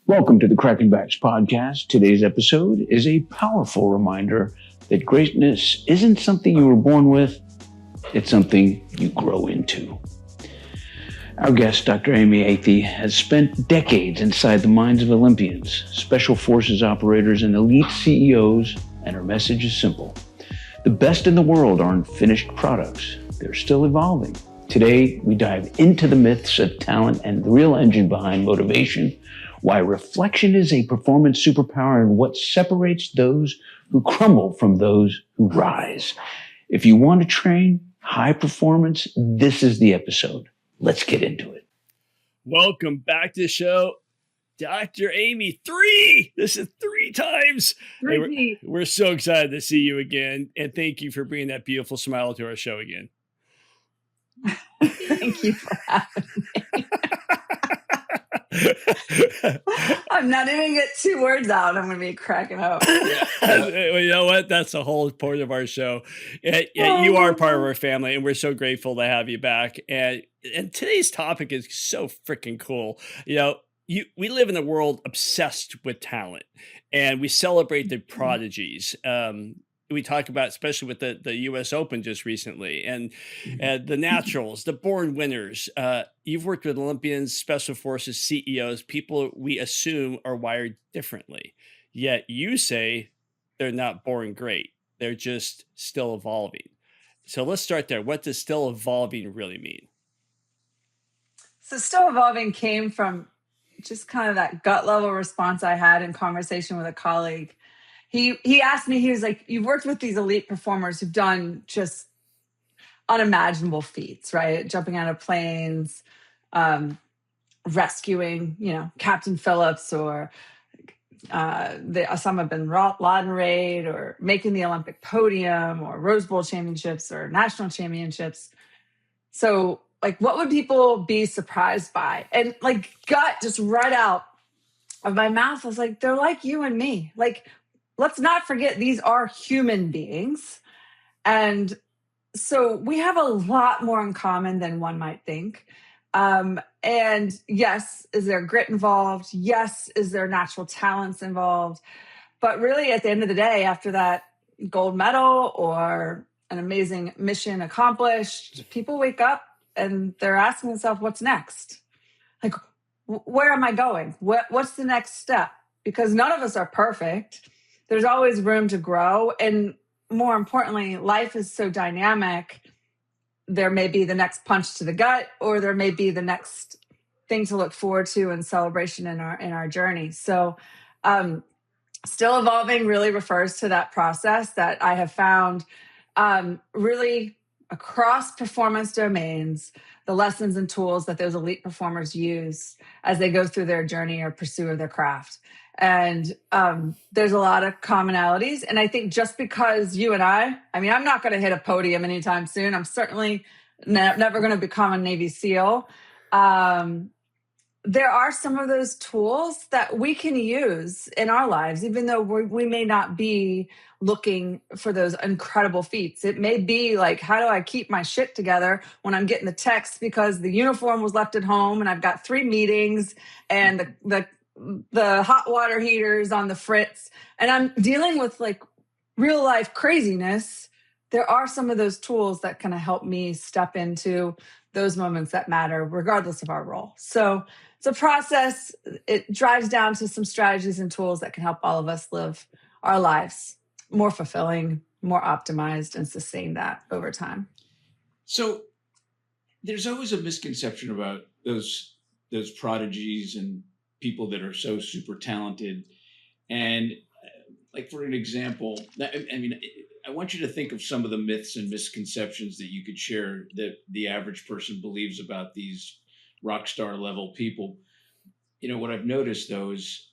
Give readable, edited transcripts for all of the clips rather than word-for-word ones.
Welcome to the Crackin Backs Podcast. Today's episode is a powerful reminder that greatness isn't something you were born with, it's something you grow into. Our guest, Dr. Amy Athey, has spent decades inside the minds of Olympians, special forces operators, and elite CEOs, and her message is simple. The best in the world aren't finished products. They're still evolving. Today, we dive into the myths of talent and the real engine behind motivation, why reflection is a performance superpower, and what separates those who crumble from those who rise. If you want to train high performance, this is the episode. Let's get into it. Welcome back to the show, Dr. Amy. This is three times. Hey, we're so excited to see you again. And thank you for bringing that beautiful smile to our show again. Thank you for having me. I'm not even get two words out. I'm going to be cracking up. You know what? That's the whole point of our show. You are part of our family, and we're so grateful to have you back. And today's topic is so freaking cool. We live in a world obsessed with talent, and we celebrate the prodigies. We talk about, especially with the U.S. Open just recently, and the naturals, the born winners. You've worked with Olympians, special forces, CEOs, people we assume are wired differently. Yet you say they're not born great. They're just still evolving. So let's start there. What does still evolving really mean? So still evolving came from just kind of that gut level response I had in conversation with a colleague. He asked me, he was like, you've worked with these elite performers who've done just unimaginable feats, right? Jumping out of planes, rescuing, Captain Phillips, or the Osama bin Laden raid, or making the Olympic podium, or Rose Bowl championships, or national championships. So what would people be surprised by? And gut just right out of my mouth, I was like, they're like you and me. Let's not forget these are human beings. And so we have a lot more in common than one might think. And yes, is there grit involved? Yes, is there natural talents involved? But really, at the end of the day, after that gold medal or an amazing mission accomplished, people wake up and they're asking themselves, what's next? Where am I going? What's the next step? Because none of us are perfect. There's always room to grow. And more importantly, life is so dynamic. There may be the next punch to the gut, or there may be the next thing to look forward to and celebration in our journey. So still evolving really refers to that process that I have found really across performance domains, the lessons and tools that those elite performers use as they go through their journey or pursuit of their craft. And there's a lot of commonalities. And I think just because you and I'm not going to hit a podium anytime soon. I'm certainly never going to become a Navy SEAL. There are some of those tools that we can use in our lives, even though we may not be looking for those incredible feats. It may be how do I keep my shit together when I'm getting the text because the uniform was left at home and I've got 3 meetings and the hot water heaters on the fritz, and I'm dealing with real life craziness. There are some of those tools that kind of help me step into those moments that matter, regardless of our role. So it's a process. It drives down to some strategies and tools that can help all of us live our lives more fulfilling, more optimized, and sustain that over time. So there's always a misconception about those prodigies and people that are so super talented. And for an example, I want you to think of some of the myths and misconceptions that you could share that the average person believes about these rock star level people. What I've noticed though is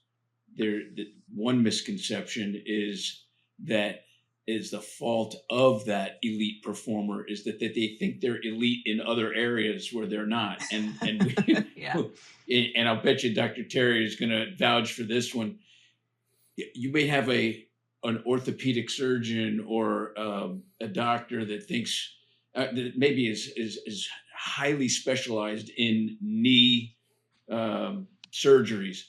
one misconception is that is the fault of that elite performer is that they think they're elite in other areas where they're not. And Yeah. And I'll bet you Dr. Terry is going to vouch for this one. You may have an orthopedic surgeon or a doctor that thinks that maybe is highly specialized in knee surgeries,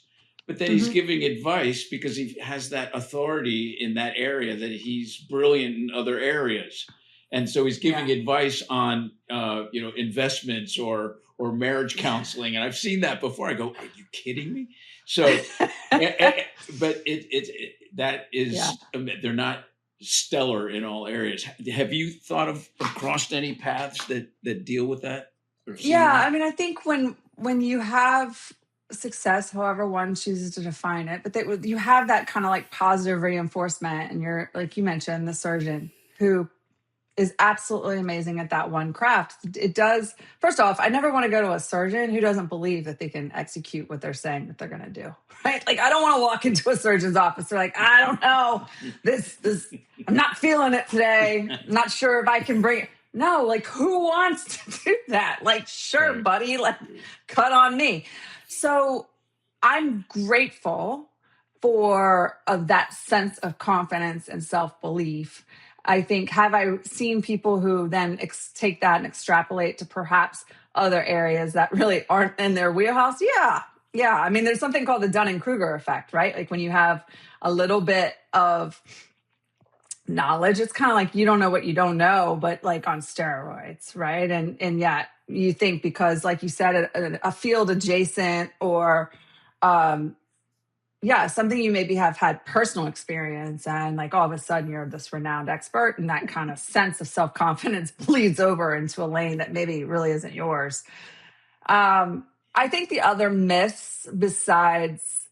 but then he's giving advice because he has that authority in that area that he's brilliant in other areas. And so he's giving advice on, investments or marriage counseling. And I've seen that before. I go, are you kidding me? So, but they're not stellar in all areas. Have you thought of crossed any paths that deal with that? I mean, I think when you have success, however one chooses to define it, but you have that kind of like positive reinforcement, and you're, like you mentioned, the surgeon who is absolutely amazing at that one craft. It does. First off, I never want to go to a surgeon who doesn't believe that they can execute what they're saying that they're going to do. Right? Like, I don't want to walk into a surgeon's office. They're like, I don't know, this, I'm not feeling it today. I'm not sure if I can bring it. No, like, who wants to do that? Like, sure, buddy, like, cut on me. So I'm grateful for that sense of confidence and self-belief. I think, have I seen people who then take that and extrapolate to perhaps other areas that really aren't in their wheelhouse? Yeah. I mean, there's something called the Dunning-Kruger effect, right? Like when you have a little bit of knowledge, it's kind of like you don't know what you don't know, but like on steroids, right? And yet you think, because like you said, a field adjacent or something you maybe have had personal experience, and like all of a sudden you're this renowned expert, and that kind of sense of self-confidence bleeds over into a lane that maybe really isn't yours. I think the other myths besides,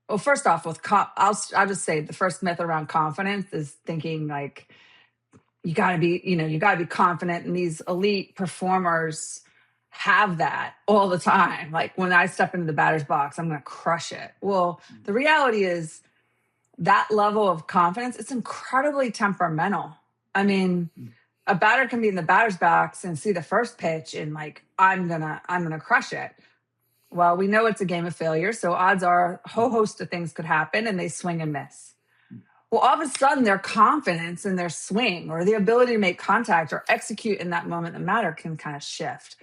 well, first off, I'll just say the first myth around confidence is thinking like you got to be confident, and these elite performers have that all the time. Like when I step into the batter's box, I'm going to crush it. Well, the reality is that level of confidence, it's incredibly temperamental. I mean, a batter can be in the batter's box and see the first pitch and like, I'm gonna crush it. Well, we know it's a game of failure, so odds are a whole host of things could happen, and they swing and miss. Well, all of a sudden, their confidence in their swing or the ability to make contact or execute in that moment that matter can kind of shift.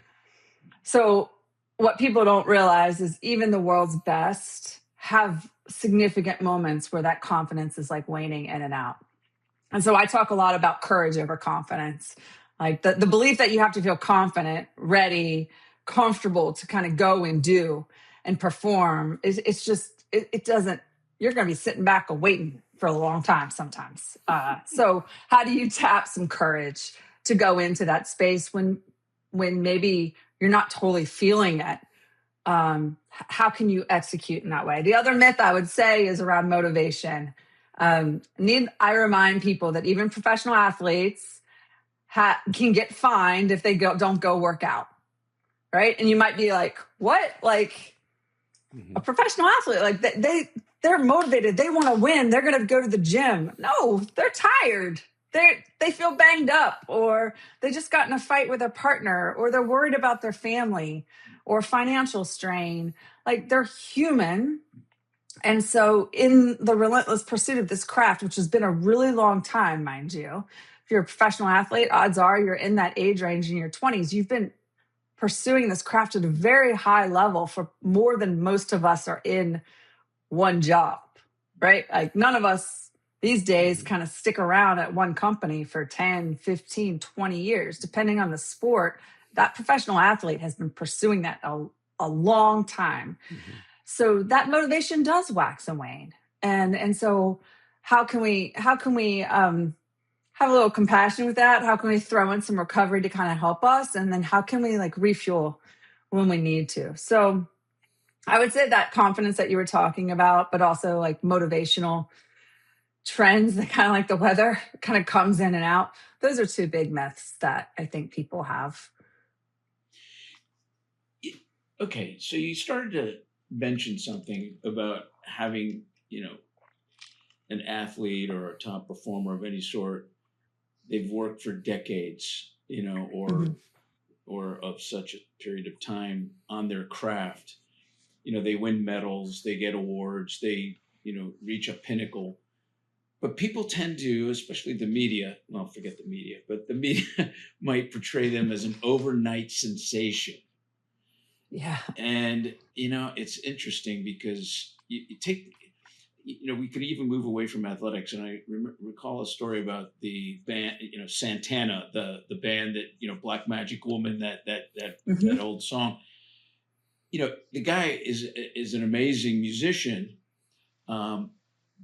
So what people don't realize is even the world's best have significant moments where that confidence is like waning in and out. And so I talk a lot about courage over confidence, like the belief that you have to feel confident, ready, comfortable to kind of go and do and perform. It doesn't, you're going to be sitting back and waiting for a long time sometimes. So how do you tap some courage to go into that space when maybe you're not totally feeling it? How can you execute in that way? The other myth I would say is around motivation. I remind people that even professional athletes can get fined if they don't go work out, right? And you might be like, what? Like a professional athlete, like they're motivated. They want to win. They're going to go to the gym. No, they're tired. They feel banged up, or they just got in a fight with a partner, or they're worried about their family or financial strain. Like, they're human. And so in the relentless pursuit of this craft, which has been a really long time, mind you, if you're a professional athlete, odds are you're in that age range in your 20s. You've been pursuing this craft at a very high level for more than most of us are in one job, right? Like, none of us these days kind of stick around at one company for 10, 15, 20 years, depending on the sport. That professional athlete has been pursuing that a long time. Mm-hmm. So that motivation does wax and wane. And so how can we have a little compassion with that? How can we throw in some recovery to kind of help us? And then how can we like refuel when we need to? So I would say that confidence that you were talking about, but also like motivational trends that kind of like the weather kind of comes in and out. Those are two big myths that I think people have. Okay. So you started to mention something about having, an athlete or a top performer of any sort. They've worked for decades, or of such a period of time on their craft. They win medals, they get awards, they, reach a pinnacle. But people tend to, especially the media, well, forget the media, but the media might portray them as an overnight sensation. Yeah. And, it's interesting because, you take, we could even move away from athletics. And I recall a story about the band, Santana, the band that, Black Magic Woman, that old song. The guy is an amazing musician.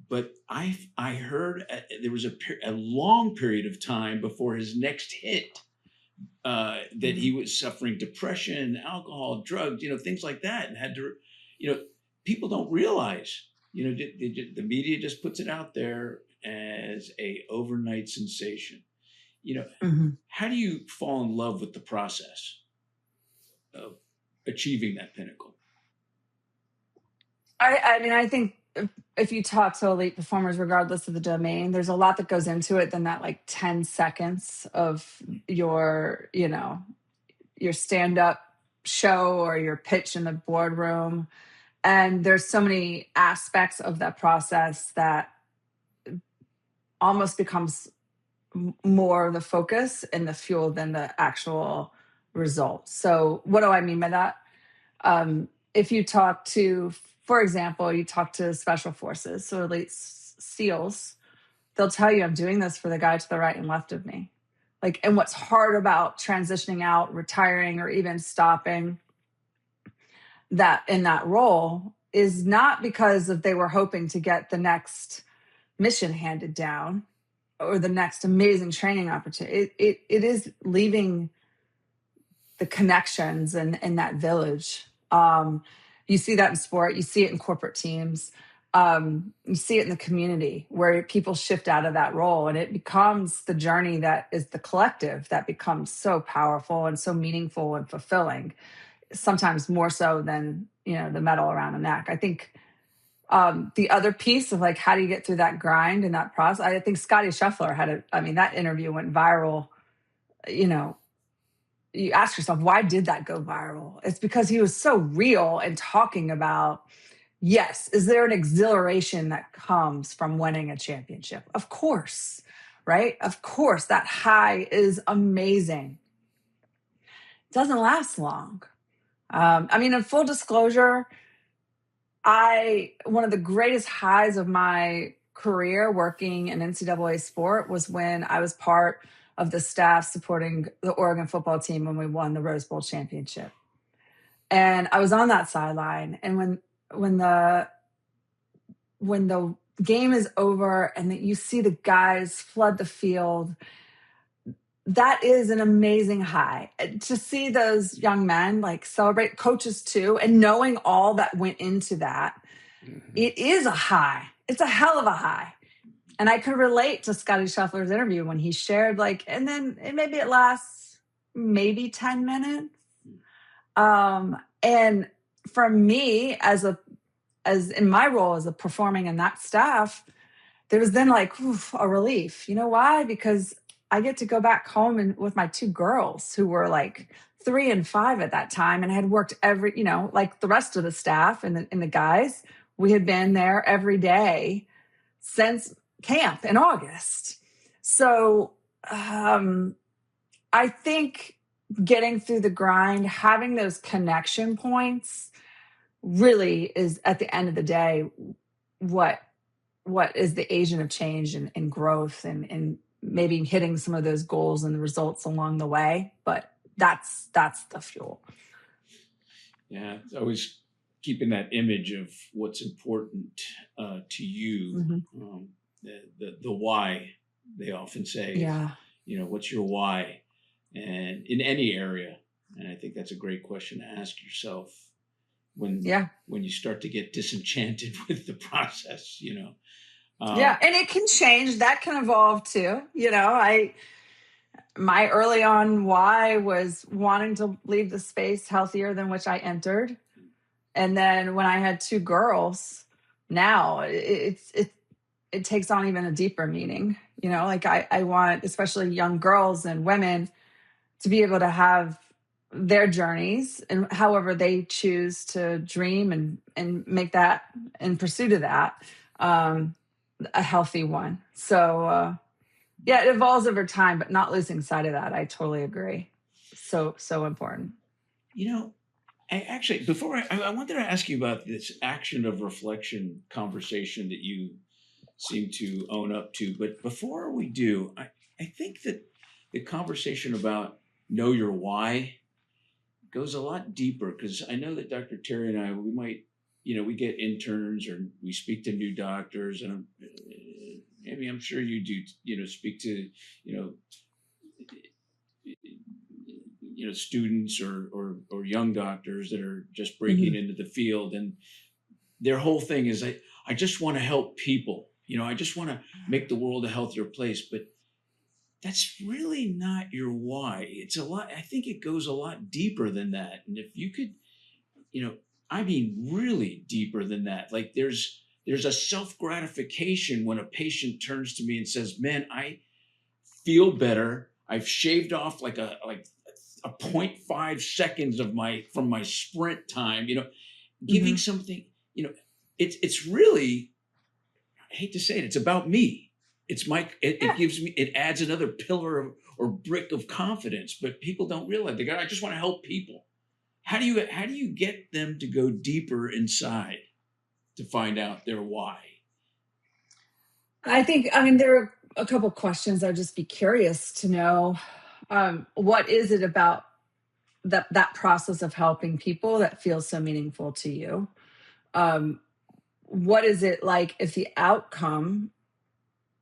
But I heard there was a long period of time before his next hit that he was suffering depression, alcohol, drugs, things like that, and had to, people don't realize, the media just puts it out there as a overnight sensation. How do you fall in love with the process of achieving that pinnacle? I mean, I think if you talk to elite performers, regardless of the domain, there's a lot that goes into it than that, like 10 seconds of your stand-up show or your pitch in the boardroom. And there's so many aspects of that process that almost becomes more the focus and the fuel than the actual result. So what do I mean by that? If you talk to, for example, you talk to special forces, so elite SEALs, they'll tell you, I'm doing this for the guy to the right and left of me. And what's hard about transitioning out, retiring, or even stopping that in that role is not because of they were hoping to get the next mission handed down or the next amazing training opportunity. It is leaving the connections and that village. You see that in sport. You see it in corporate teams. You see it in the community where people shift out of that role, and it becomes the journey that is the collective that becomes so powerful and so meaningful and fulfilling, sometimes more so than, the medal around the neck. I think the other piece of how do you get through that grind and that process, I think Scotty Scheffler that interview went viral. You ask yourself, why did that go viral? It's because he was so real and talking about, yes, is there an exhilaration that comes from winning a championship? Of course, right? Of course, that high is amazing. It doesn't last long. In full disclosure, one of the greatest highs of my career working in NCAA sport was when I was part of the staff supporting the Oregon football team when we won the Rose Bowl championship. And I was on that sideline. And when the game is over and that you see the guys flood the field, that is an amazing high. To see those young men celebrate, coaches too, and knowing all that went into that, it is a high. It's a hell of a high. And I could relate to Scotty Scheffler's interview when he shared and then maybe it lasts maybe 10 minutes. And for me, as in my role as a performing in that staff, there was then a relief. You know why? Because I get to go back home with my two girls who were 3 and 5 at that time and had worked every, like the rest of the staff and the guys, we had been there every day since camp in August. So I think getting through the grind, having those connection points really is at the end of the day what is the agent of change and growth and maybe hitting some of those goals and the results along the way. But that's the fuel. Yeah, it's always keeping that image of what's important to you. Mm-hmm. The why, they often say. Yeah. What's your why? And in any area. And I think that's a great question to ask yourself when you start to get disenchanted with the process, yeah, and it can change. That can evolve too. My early on why was wanting to leave the space healthier than which I entered. And then when I had 2 girls, now it takes on even a deeper meaning. I want, especially young girls and women, to be able to have their journeys and however they choose to dream and make that in pursuit of that a healthy one. So it evolves over time, but not losing sight of that. I totally agree. So important. Actually, before I wanted to ask you about this action of reflection conversation that you seem to own up to. But before we do, I think that the conversation about know your why goes a lot deeper, because I know that Dr. Terry and I, we might, we get interns or we speak to new doctors, and maybe I'm sure you do, speak to, students or young doctors that are just breaking into the field, and their whole thing is I just want to help people. I just want to make the world a healthier place, but that's really not your why. It's a lot. I think it goes a lot deeper than that. And if you could, I mean, really deeper than that. Like there's a self-gratification when a patient turns to me and says, man, I feel better. I've shaved off like a 0.5 seconds from my sprint time, giving something, it's really, I hate to say it, it's about me. It gives me, it adds another pillar or brick of confidence, but people don't realize I just want to help people. How do you get them to go deeper inside to find out their why? I mean, there are a couple questions. I'd just be curious to know, what is it about that process of helping people that feels so meaningful to you? What is it like if the outcome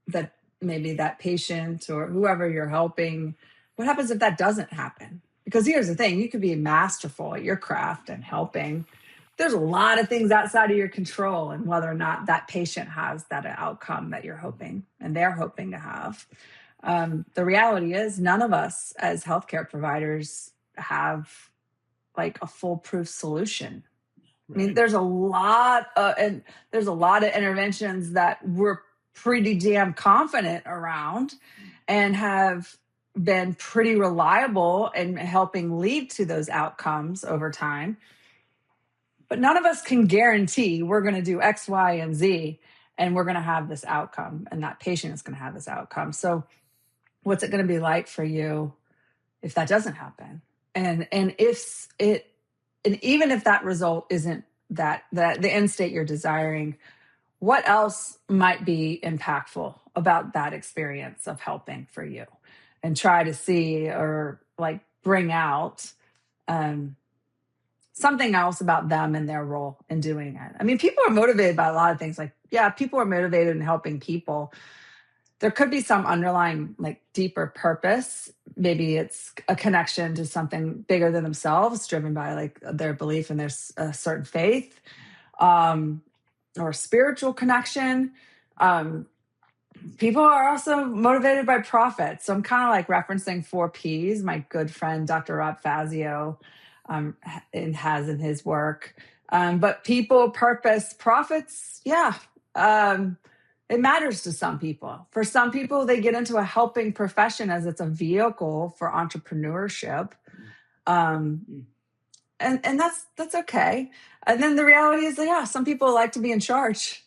that maybe that patient or whoever you're helping, what happens if that doesn't happen? Because here's the thing, you could be masterful at your craft and helping. There's a lot of things outside of your control, and whether or not that patient has that outcome that you're hoping and they're hoping to have. The reality is none of us as healthcare providers have like a foolproof solution. Right. I mean, there's a lot of interventions that we're pretty damn confident around and have been pretty reliable in helping lead to those outcomes over time. But none of us can guarantee we're going to do X, Y, and Z, and we're going to have this outcome, and that patient is going to have this outcome. So what's it going to be like for you if that doesn't happen? And even if that result isn't that the end state you're desiring, what else might be impactful about that experience of helping for you? And try to see or like bring out something else about them and their role in doing it. I mean, people are motivated by a lot of things. Like, yeah, people are motivated in helping people. There could be some underlying, like, deeper purpose. Maybe it's a connection to something bigger than themselves, driven by like their belief in their certain faith, or spiritual connection. People are also motivated by profit. So I'm kind of like referencing 4 Ps. My good friend, Dr. Rob Fazio, has in his work. But people, purpose, profits, yeah. It matters to some people. For some people, they get into a helping profession as it's a vehicle for entrepreneurship. And that's okay. And then the reality is that, yeah, some people like to be in charge.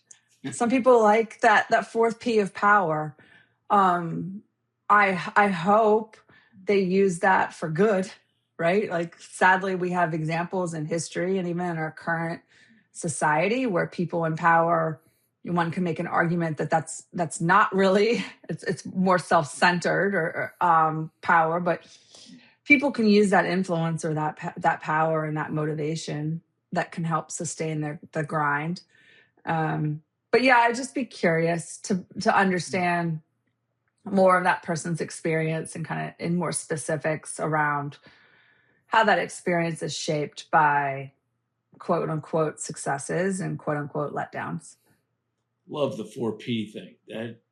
Some people like that 4th P of power. I hope they use that for good, right? Like, sadly, we have examples in history and even in our current society where people in power, one can make an argument that that's not really, it's more self-centered or power, but people can use that influence or that power and that motivation that can help sustain the grind. But yeah, I'd just be curious to understand more of that person's experience and kind of in more specifics around how that experience is shaped by quote unquote successes and quote unquote letdowns. Love the 4P thing.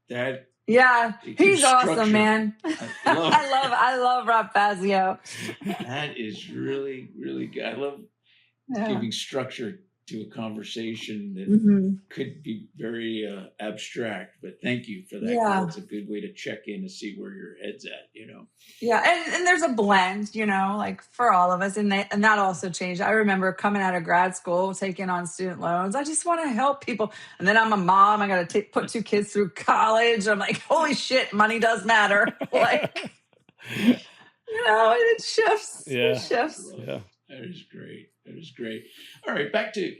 That yeah, he's awesome, man. I love Rob Fazio. That is really, really good. I love giving structure to a conversation that could be very abstract, but thank you for that. Yeah. It's a good way to check in to see where your head's at, Yeah, and there's a blend, like for all of us, and that also changed. I remember coming out of grad school, taking on student loans. I just want to help people, and then I'm a mom. I got to put 2 kids through college. I'm like, holy shit, money does matter. Like, it shifts. Yeah. It shifts. Yeah, that is great. That is great. All right, back to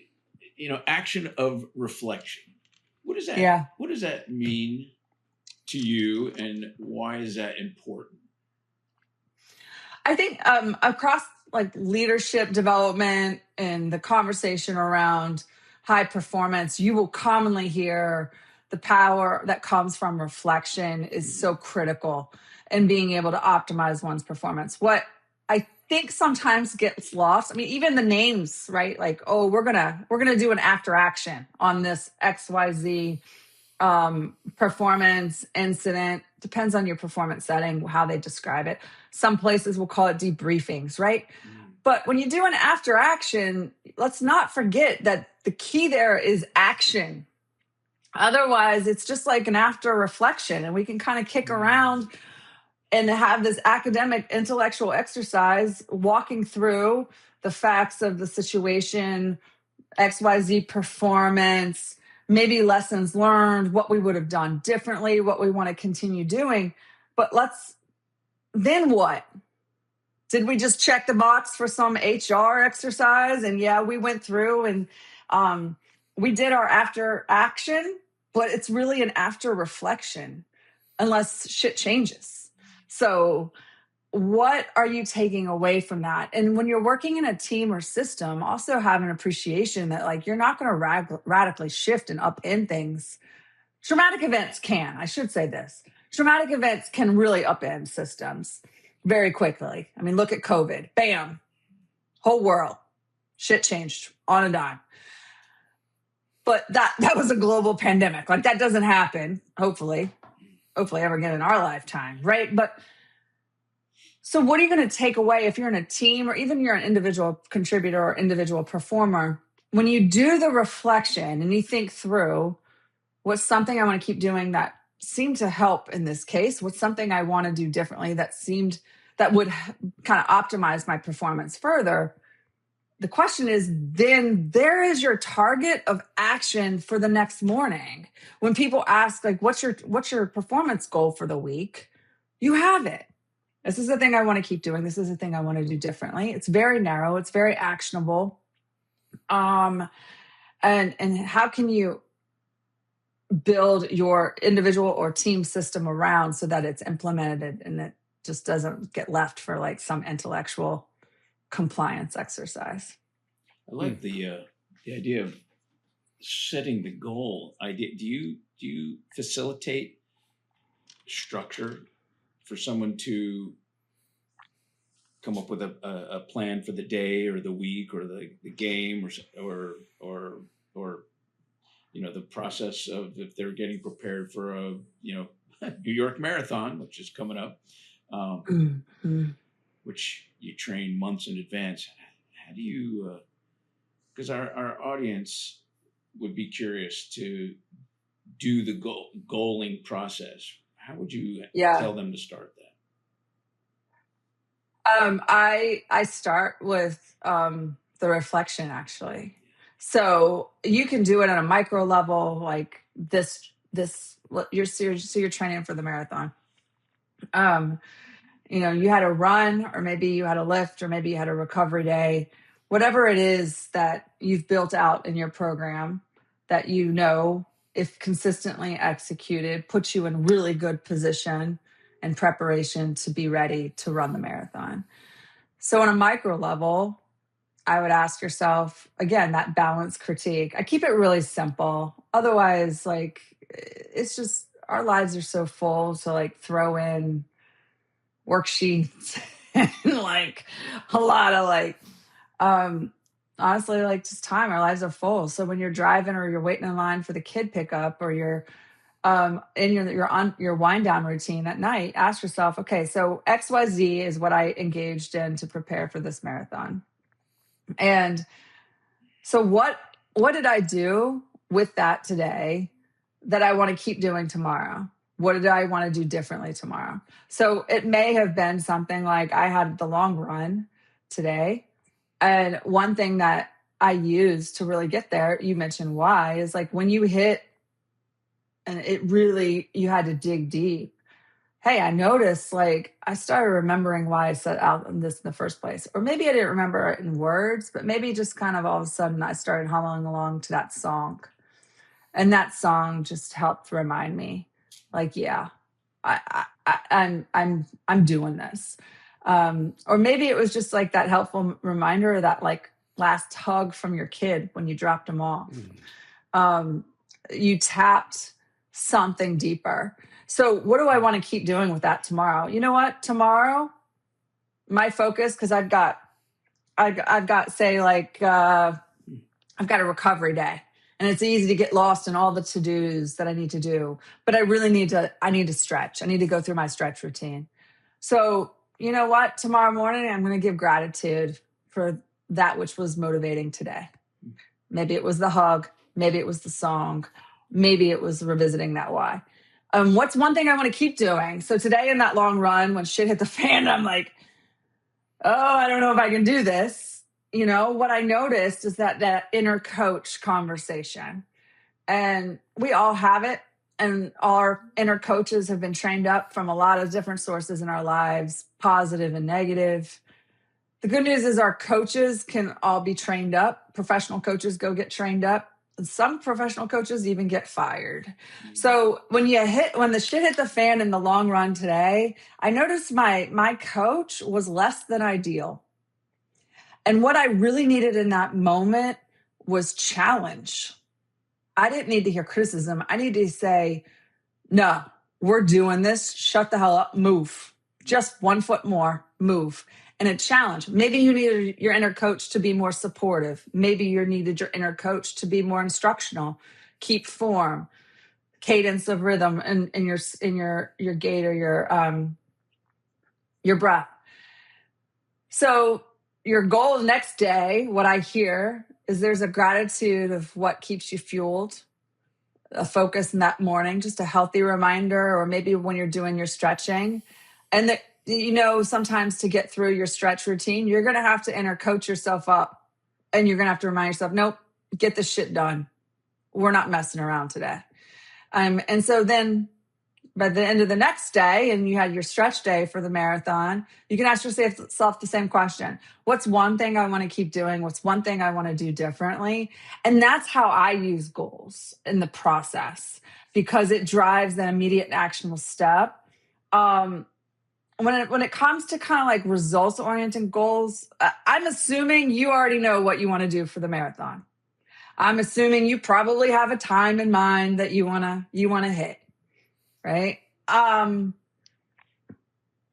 action of reflection. What does that Yeah. What does that mean to you, and why is that important? I think across like leadership development and the conversation around high performance, you will commonly hear the power that comes from reflection is so critical in being able to optimize one's performance. What I think sometimes gets lost, I mean, even the names, right? Like, oh, we're gonna do an after action on this XYZ performance incident. Depends on your performance setting, how they describe it. Some places will call it debriefings, right? But when you do an after action, let's not forget that the key there is action. Otherwise, it's just like an after reflection, and we can kind of kick around and have this academic intellectual exercise walking through the facts of the situation, XYZ performance, maybe lessons learned, what we would have done differently, what we want to continue doing. But then what? Did we just check the box for some HR exercise? And yeah, we went through and we did our after action, but it's really an after reflection unless shit changes. So what are you taking away from that? And when you're working in a team or system, also have an appreciation that like you're not going to radically shift and upend things. Traumatic events can, I should say this. Traumatic events can really upend systems very quickly. I mean, look at COVID. Bam. Whole world. Shit changed on a dime. But that was a global pandemic. Like that doesn't happen, hopefully ever again in our lifetime, right? But so what are you going to take away if you're in a team or even you're an individual contributor or individual performer? When you do the reflection and you think through what's something I want to keep doing that seemed to help in this case, what's something I want to do differently that would kind of optimize my performance further, the question is, then there is your target of action for the next morning. When people ask, like, what's your performance goal for the week? You have it. This is the thing I want to keep doing. This is the thing I want to do differently. It's very narrow. It's very actionable. And how can you build your individual or team system around so that it's implemented and it just doesn't get left for like some intellectual compliance exercise? I like the idea of setting the goal. Do you facilitate structure for someone to come up with a plan for the day or the week or the game or the process of if they're getting prepared for a New York Marathon, which is coming up, which you train months in advance. How do you? Because our audience would be curious to do the goaling process. How would you tell them to start that? I start with the reflection, actually. So you can do it on a micro level, like this. You're training for the marathon. You had a run, or maybe you had a lift, or maybe you had a recovery day. Whatever it is that you've built out in your program that if consistently executed, puts you in really good position and preparation to be ready to run the marathon. So on a micro level, I would ask yourself, again, that balance critique. I keep it really simple. Otherwise, like, it's just, our lives are so full to like throw in worksheets and like a lot of like, honestly, like just time. Our lives are full. So when you're driving or you're waiting in line for the kid pickup or you're you're on your wind down routine at night, ask yourself, okay, so XYZ is what I engaged in to prepare for this marathon. And so what did I do with that today that I want to keep doing tomorrow? What did I want to do differently tomorrow? So it may have been something like I had the long run today. And one thing that I used to really get there, you mentioned why, is like when you hit and you had to dig deep. hey, I noticed like I started remembering why I set out on this in the first place. Or maybe I didn't remember it in words, but maybe just kind of all of a sudden I started humming along to that song. And that song just helped remind me, like, yeah, I'm doing this. Or maybe it was just like that helpful reminder, that like last hug from your kid when you dropped them off. You tapped something deeper. So what do I want to keep doing with that tomorrow? You know what? Tomorrow, my focus, because I've got say like I've got a recovery day, and it's easy to get lost in all the to-dos that I need to do. But I really need to stretch. I need to go through my stretch routine. So you know what? Tomorrow morning, I'm going to give gratitude for that which was motivating today. Maybe it was the hug. Maybe it was the song. Maybe it was revisiting that why. What's one thing I want to keep doing? So today in that long run, when shit hit the fan, I'm like, oh, I don't know if I can do this. You know, what I noticed is that inner coach conversation. And we all have it. And our inner coaches have been trained up from a lot of different sources in our lives, positive and negative. The good news is our coaches can all be trained up. Professional coaches go get trained up. And some professional coaches even get fired. So when the shit hit the fan in the long run today, I noticed my coach was less than ideal. And what I really needed in that moment was challenge. I didn't need to hear criticism. I needed to say, no, we're doing this. Shut the hell up. Move. Just 1 foot more. Move. And a challenge. Maybe you needed your inner coach to be more supportive. Maybe you needed your inner coach to be more instructional. Keep form, cadence of rhythm in your gait or your breath. So your goal next day, what I hear is there's a gratitude of what keeps you fueled, a focus in that morning, just a healthy reminder, or maybe when you're doing your stretching. And that, you know, sometimes to get through your stretch routine, you're going to have to inner coach yourself up, and you're going to have to remind yourself, nope, get this shit done. We're not messing around today. And so then by the end of the next day, and you had your stretch day for the marathon, you can ask yourself the same question. What's one thing I want to keep doing? What's one thing I want to do differently? And that's how I use goals in the process, because it drives an immediate actionable step. When it comes to kind of like results-oriented goals, I'm assuming you already know what you want to do for the marathon. I'm assuming you probably have a time in mind that you wanna hit, right?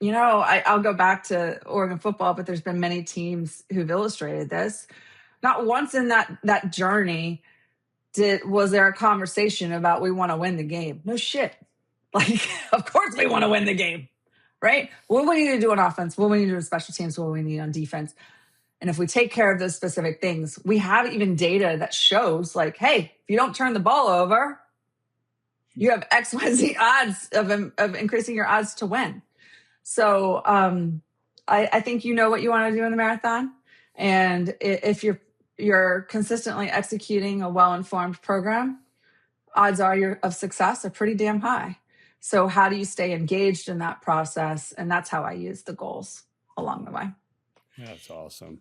You know, I'll go back to Oregon football, but there's been many teams who've illustrated this. Not once in that journey was there a conversation about we want to win the game. No shit. Like, of course we want to win the game. Right? What do we need to do on offense? What do we need to do on special teams? What do we need on defense? And if we take care of those specific things, we have even data that shows like, hey, if you don't turn the ball over, you have XYZ odds of increasing your odds to win. So I think you know what you want to do in the marathon. And if you're consistently executing a well-informed program, odds are of success are pretty damn high. So how do you stay engaged in that process? And that's how I use the goals along the way. That's awesome.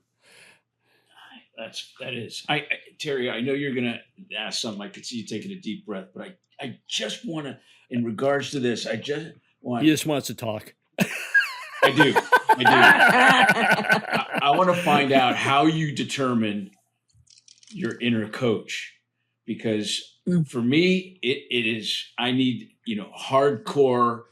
That is. Terry, I know you're going to ask something. I could see you taking a deep breath, but I just want to, in regards to this, He just wants to talk. I do. I want to find out how you determine your inner coach, because for me, it is, I need, hardcore,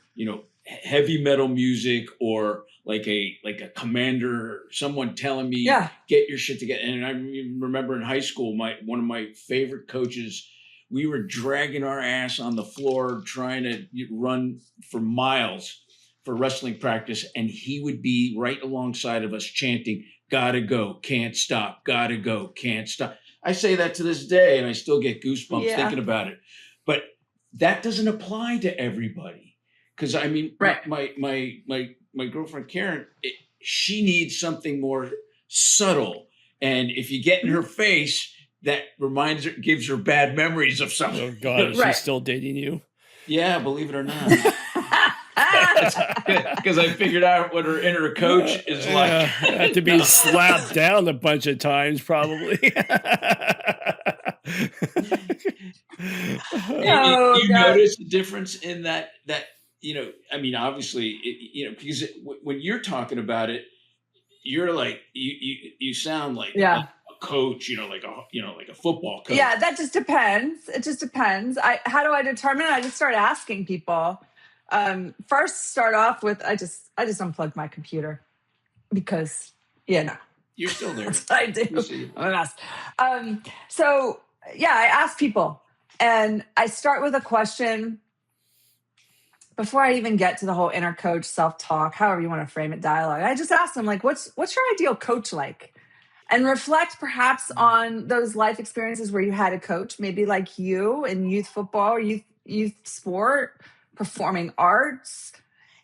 heavy metal music, or like a commander, someone telling me, get your shit together. And I remember in high school, one of my favorite coaches, we were dragging our ass on the floor trying to run for miles for wrestling practice, and he would be right alongside of us chanting, gotta go, can't stop, gotta go, can't stop. I say that to this day, and I still get goosebumps thinking about it. But that doesn't apply to everybody. Because I mean, my girlfriend Karen, she needs something more subtle. And if you get in her face, that gives her bad memories of something. Oh God, is she still dating you? Yeah, believe it or not. Because I figured out what her inner coach is like. Had to be slapped down a bunch of times, probably. You notice the difference in that, I mean, obviously, because when you're talking about it, you're like, you sound like a coach, like a football coach. Yeah, that just depends. It just depends. How do I determine it? I just start asking people. First, start off with, I just unplugged my computer because, You're still there. That's what I do. I'm a mess. So, I ask people, and I start with a question before I even get to the whole inner coach, self-talk, however you want to frame it, dialogue. I just ask them, like, what's your ideal coach like? And reflect perhaps on those life experiences where you had a coach, maybe like you in youth football, or youth sport, performing arts.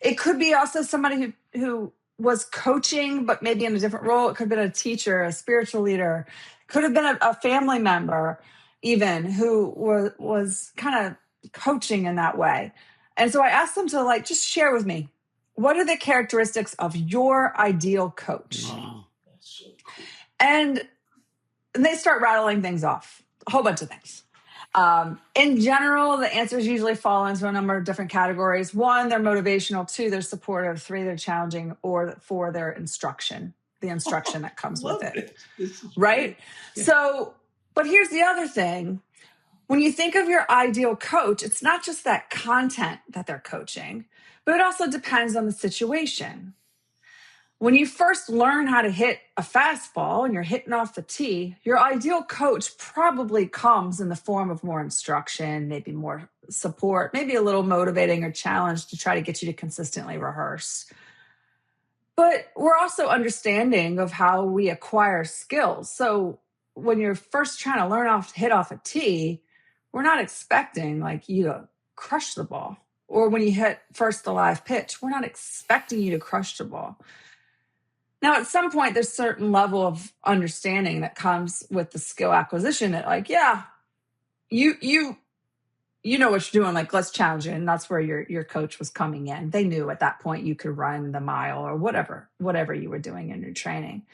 It could be also somebody who was coaching, but maybe in a different role. It could have been a teacher, a spiritual leader. It could have been a family member even who was kind of coaching in that way. And so I asked them to just share with me, what are the characteristics of your ideal coach? Oh, that's so cool. And they start rattling things off, a whole bunch of things. In general, the answers usually fall into a number of different categories. 1, they're motivational. 2, they're supportive. 3, they're challenging. Or 4, they're instruction, the instruction that comes with it. Right? Yeah. So, but here's the other thing. When you think of your ideal coach, it's not just that content that they're coaching, but it also depends on the situation. When you first learn how to hit a fastball and you're hitting off the tee, your ideal coach probably comes in the form of more instruction, maybe more support, maybe a little motivating or challenge to try to get you to consistently rehearse. But we're also understanding of how we acquire skills. So when you're first trying to learn to hit off a tee, we're not expecting you to crush the ball. Or when you hit first the live pitch, we're not expecting you to crush the ball. Now, at some point, there's a certain level of understanding that comes with the skill acquisition that you know what you're doing, let's challenge you. And that's where your coach was coming in. They knew at that point you could run the mile or whatever you were doing in your training.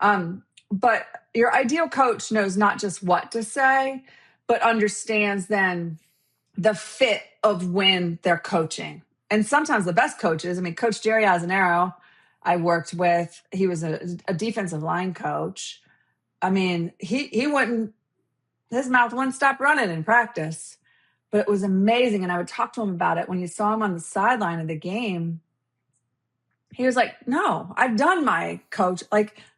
But your ideal coach knows not just what to say, but understands then the fit of when they're coaching. And sometimes the best coaches, Coach Jerry Azanero, I worked with, he was a defensive line coach. He wouldn't, his mouth wouldn't stop running in practice, but it was amazing. And I would talk to him about it when you saw him on the sideline of the game. He was like, no, I've done my coach.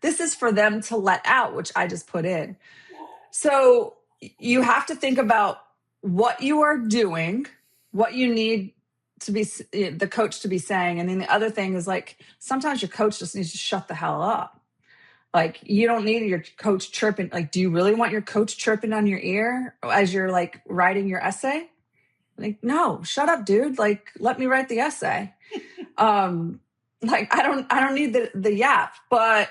This is for them to let out, which I just put in. So you have to think about what you are doing, what you need to be the coach to be saying. And then the other thing is sometimes your coach just needs to shut the hell up. You don't need your coach chirping. Do you really want your coach chirping on your ear as you're writing your essay? No, shut up, dude. Let me write the essay. I don't need the yap. But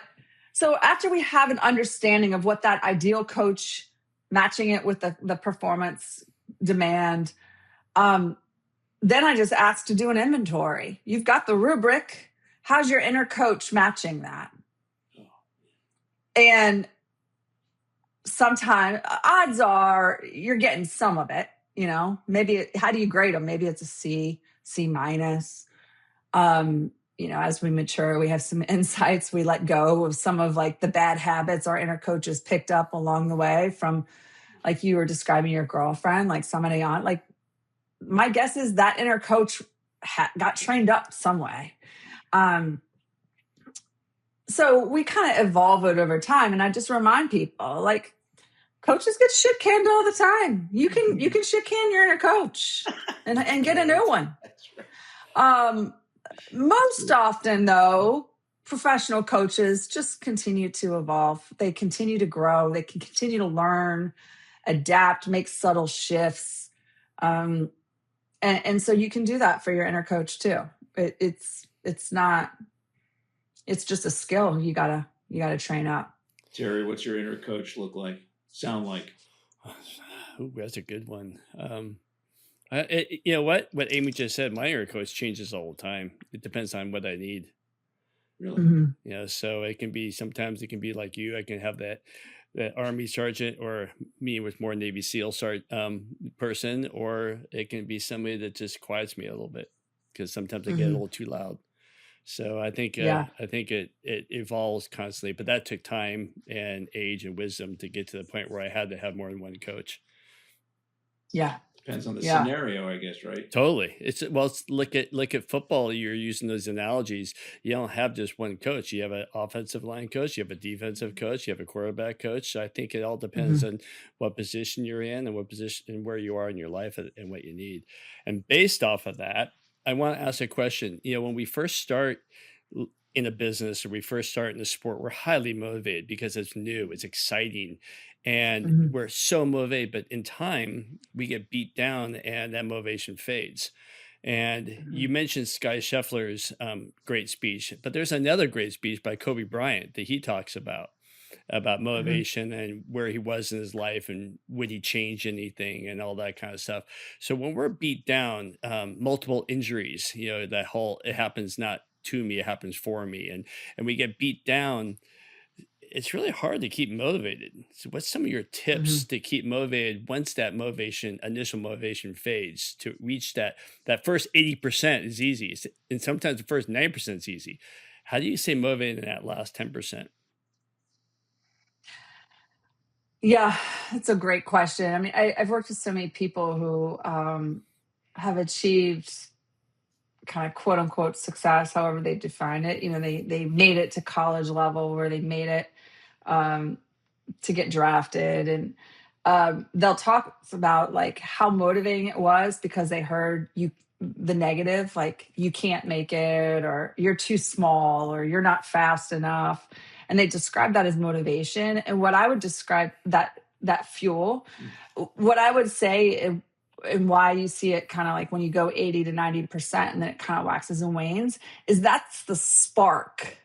so after we have an understanding of what that ideal coach, matching it with the performance demand, then I just ask to do an inventory. You've got the rubric. How's your inner coach matching that? And sometimes odds are you're getting some of it, maybe how do you grade them? Maybe it's a C minus. As we mature, we have some insights. We let go of some of the bad habits our inner coaches picked up along the way from, you were describing your girlfriend, somebody on, my guess is that inner coach got trained up some way. So we kind of evolve it over time. And I just remind people, coaches get shit canned all the time. You can shit can your inner coach and get a new one. Most often, though, professional coaches just continue to evolve. They continue to grow. They can continue to learn, adapt, make subtle shifts. And so you can do that for your inner coach too. It's just a skill you gotta train up. Terry, what's your inner coach sound like? Ooh, that's a good one. You know what Amy just said, my inner coach changes all the time. It depends on what I need. Really? Mhm. So it can be, sometimes it can be like you, I can have that army sergeant, or me with more Navy SEAL person, or it can be somebody that just quiets me a little bit, because sometimes I get a Mhm. little too loud. So I think Yeah. it evolves constantly, but that took time and age and wisdom to get to the point where I had to have more than one coach. Yeah. Depends on the Yeah. scenario, I guess, right? Totally. Look at football. You're using those analogies. You don't have just one coach. You have an offensive line coach, you have a defensive coach, you have a quarterback coach. So I think it all depends Mhm. on what position you're in, and what position and where you are in your life, and what you need. And based off of that, I want to ask a question. When we first start in a business, or we first start in a sport, we're highly motivated because it's new, it's exciting, and Mhm. we're so motivated. But in time, we get beat down, and that motivation fades. And you Mhm. mentioned Sky Scheffler's great speech, but there's another great speech by Kobe Bryant that he talks about Mhm. motivation, and where he was in his life, and would he change anything, and all that kind of stuff. So when we're beat down, multiple injuries, that whole, it happens not to me, it happens for me, and we get beat down, it's really hard to keep motivated. So what's some of your tips Mhm. to keep motivated once that initial motivation fades, to reach that first 80% is easy, and sometimes the first 90% is easy. How do you stay motivated in that last 10%? Yeah, that's a great question. I mean, I've worked with so many people who have achieved kind of quote unquote success, however they define it. They made it to college level, where they made it um, to get drafted, and they'll talk about like how motivating it was, because they heard the negative, like you can't make it, or you're too small, or you're not fast enough, and they describe that as motivation. And what I would describe that fuel, what I would say, and why you see it kind of like when you go 80 to 90% and then it kind of waxes and wanes, is that's the spark,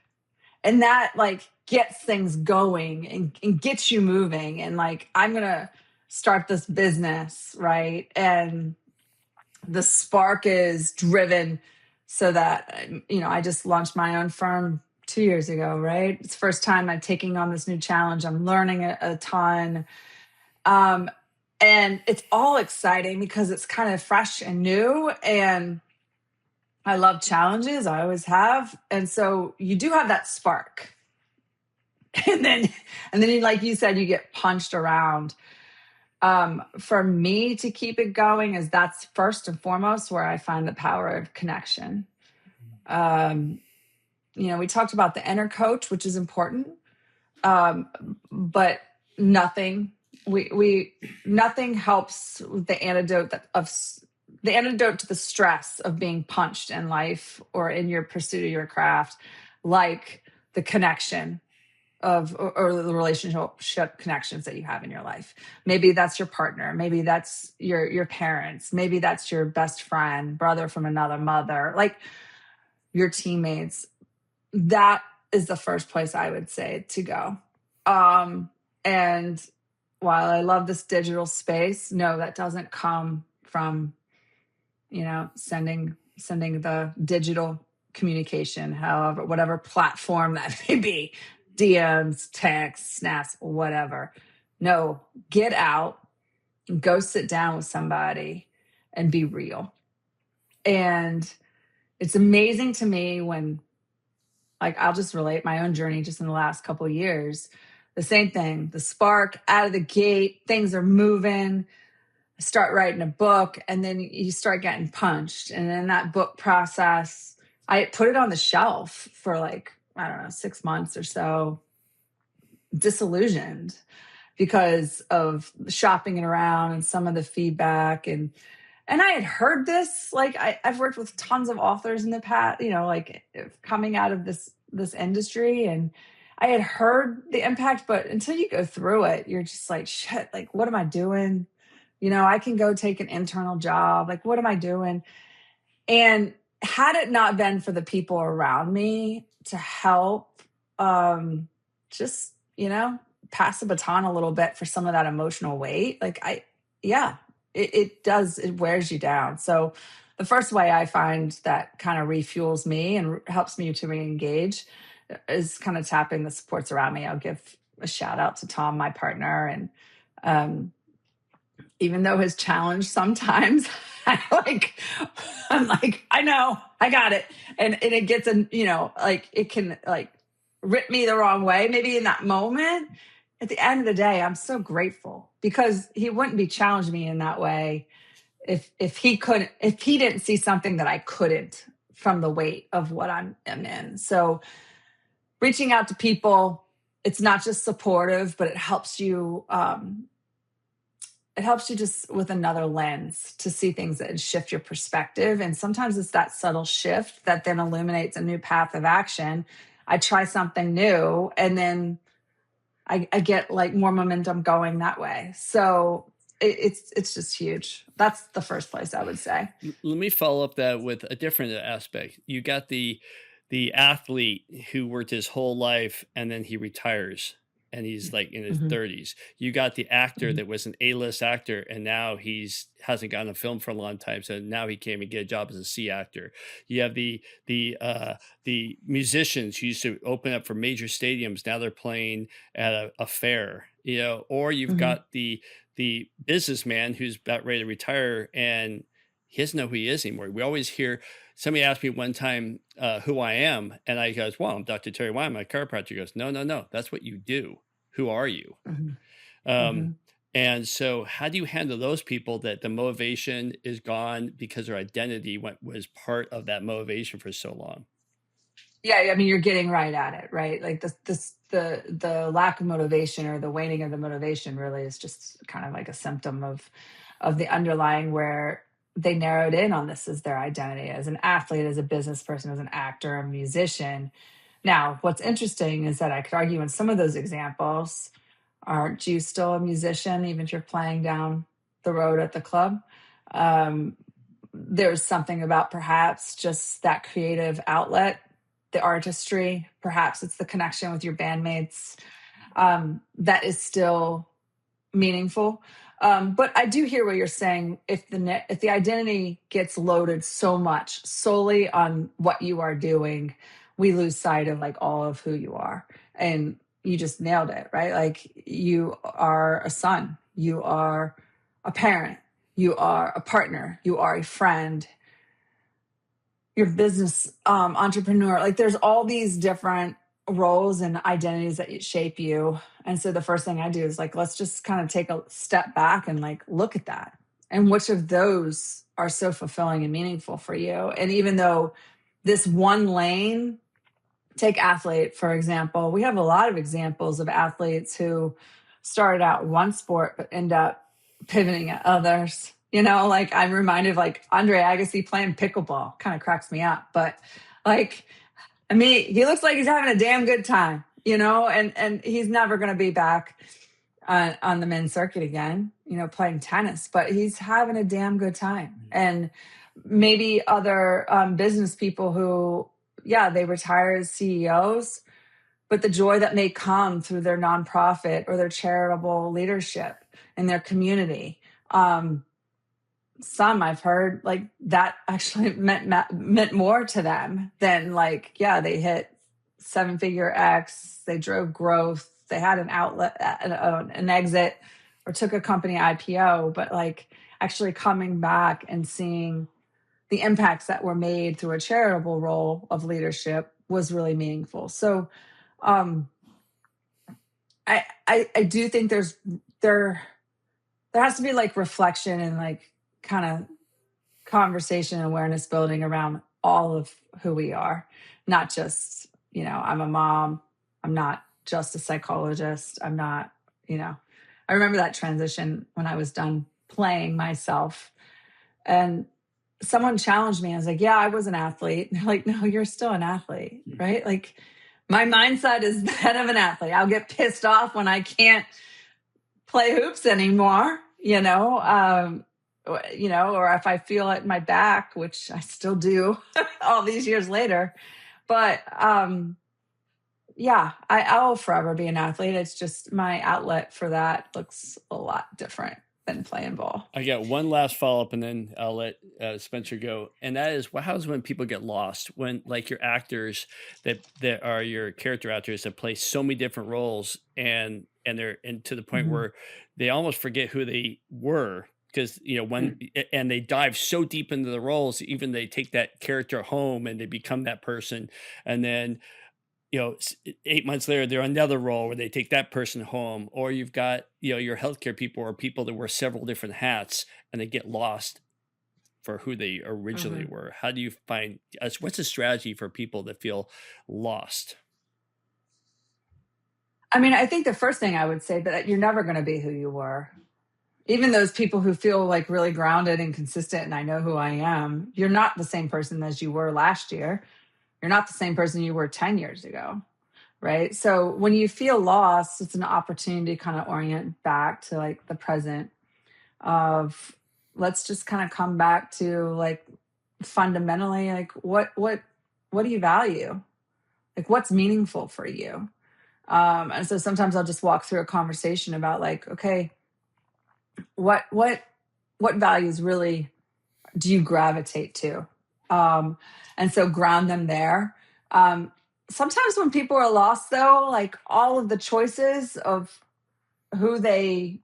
and that like gets things going, and gets you moving, and like, I'm gonna start this business, right? And the spark is driven, so that I just launched my own firm 2 years ago, right? It's the first time I'm taking on this new challenge. I'm learning a ton, um, and it's all exciting because it's kind of fresh and new, and I love challenges, I always have. And so you do have that spark, and then like you said, you get punched around. For me to keep it going, is that's first and foremost where I find the power of connection. um, we talked about the inner coach, which is important, um, but nothing we nothing helps with the antidote to the stress of being punched in life or in your pursuit of your craft, like the connection or the relationship connections that you have in your life. Maybe that's your partner, maybe that's your parents, maybe that's your best friend, brother from another mother, like your teammates. That is the first place I would say to go. And while I love this digital space, no, that doesn't come from sending the digital communication, however, whatever platform that may be, DMs, texts, snaps, whatever. No, get out and go sit down with somebody and be real. And it's amazing to me when, like, I'll just relate my own journey just in the last couple of years. The same thing, the spark out of the gate, things are moving. Start writing a book, and then you start getting punched. And in that book process, I put it on the shelf for like, I don't know, 6 months or so, disillusioned because of shopping it around and some of the feedback. And I had heard this, like I've worked with tons of authors in the past, like coming out of this industry, and I had heard the impact, but until you go through it, you're just like, shit, like, what am I doing? I can go take an internal job. Like, what am I doing? And had it not been for the people around me to help, just, pass the baton a little bit for some of that emotional weight, like yeah, it wears you down. So the first way I find that kind of refuels me and helps me to re-engage is kind of tapping the supports around me. I'll give a shout out to Tom, my partner. And um, even though his challenge sometimes, I'm like, I know, I got it. And it gets, it can like rip me the wrong way, maybe in that moment. At the end of the day, I'm so grateful because he wouldn't be challenging me in that way if he didn't see something that I couldn't from the weight of what I'm in. So reaching out to people, it's not just supportive, but it helps you just with another lens to see things and shift your perspective. And sometimes it's that subtle shift that then illuminates a new path of action. I try something new and then I get like more momentum going that way. So it's just huge. That's the first place I would say. Let me follow up that with a different aspect. You got the athlete who worked his whole life and then he retires and he's like in his 30s. You got the actor that was an A-list actor and now he's hasn't gotten a film for a long time, so now he can't even get a job as a C actor. You have the musicians who used to open up for major stadiums, now they're playing at a fair, or you've got the businessman who's about ready to retire and he doesn't know who he is anymore. We always hear somebody asked me one time who I am, and I goes, well, I'm Dr. Terry Wine, my chiropractor. He goes, no, that's what you do. Who are you? And so how do you handle those people that the motivation is gone because their identity was part of that motivation for so long? Yeah, I mean, you're getting right at it, right? Like the lack of motivation or the waning of the motivation really is just kind of like a symptom of the underlying where they narrowed in on this as their identity as an athlete, as a business person, as an actor, a musician. Now, what's interesting is that I could argue in some of those examples, aren't you still a musician, even if you're playing down the road at the club? There's something about perhaps just that creative outlet, the artistry, perhaps it's the connection with your bandmates that is still meaningful. But I do hear what you're saying. If the identity gets loaded so much solely on what you are doing, we lose sight of like all of who you are. And you just nailed it, right? Like you are a son, you are a parent, you are a partner, you are a friend, you're a business entrepreneur. Like there's all these different roles and identities that shape you. And so the first thing I do is like, let's just kind of take a step back and like look at that. And which of those are so fulfilling and meaningful for you? And even though this one lane, take athlete, for example, we have a lot of examples of athletes who started out one sport, but end up pivoting at others. Like I'm reminded of like Andre Agassi playing pickleball, kind of cracks me up. But like, I mean, he looks like he's having a damn good time, and he's never going to be back on the men's circuit again, playing tennis, but he's having a damn good time. And maybe other business people who, they retire as CEOs, but the joy that may come through their nonprofit or their charitable leadership in their community. Some I've heard like that actually meant more to them than like, they hit 7-figure X, they drove growth, they had an outlet, an exit, or took a company IPO, but like actually coming back and seeing the impacts that were made through a charitable role of leadership was really meaningful. So I do think there has to be like reflection and like kind of conversation and awareness building around all of who we are, not just, I'm a mom, I'm not just a psychologist, I'm not, I remember that transition when I was done playing myself and someone challenged me. I was like, I was an athlete. And they're like, no, you're still an athlete, right? Like my mindset is that of an athlete. I'll get pissed off when I can't play hoops anymore, or if I feel it in my back, which I still do all these years later. But I will forever be an athlete. It's just my outlet for that looks a lot different than playing ball. I got one last follow-up and then I'll let Spencer go. And that is, what happens when people get lost? When, like, your actors that are your character actors that play so many different roles and they're to the point where they almost forget who they were, because, and they dive so deep into the roles, even they take that character home and they become that person. And then, 8 months later, they're on another role where they take that person home, or you've got, your healthcare people or people that wear several different hats and they get lost for who they originally were. How do you find, what's the strategy for people that feel lost? I mean, I think the first thing I would say that you're never going to be who you were. Even those people who feel like really grounded and consistent, and I know who I am, you're not the same person as you were last year. You're not the same person you were 10 years ago, right? So when you feel lost, it's an opportunity to kind of orient back to like the present of, let's just kind of come back to like fundamentally, like what do you value? Like what's meaningful for you? And so sometimes I'll just walk through a conversation about like, okay, what values really do you gravitate to? And so ground them there. Sometimes when people are lost though, like all of the choices of who they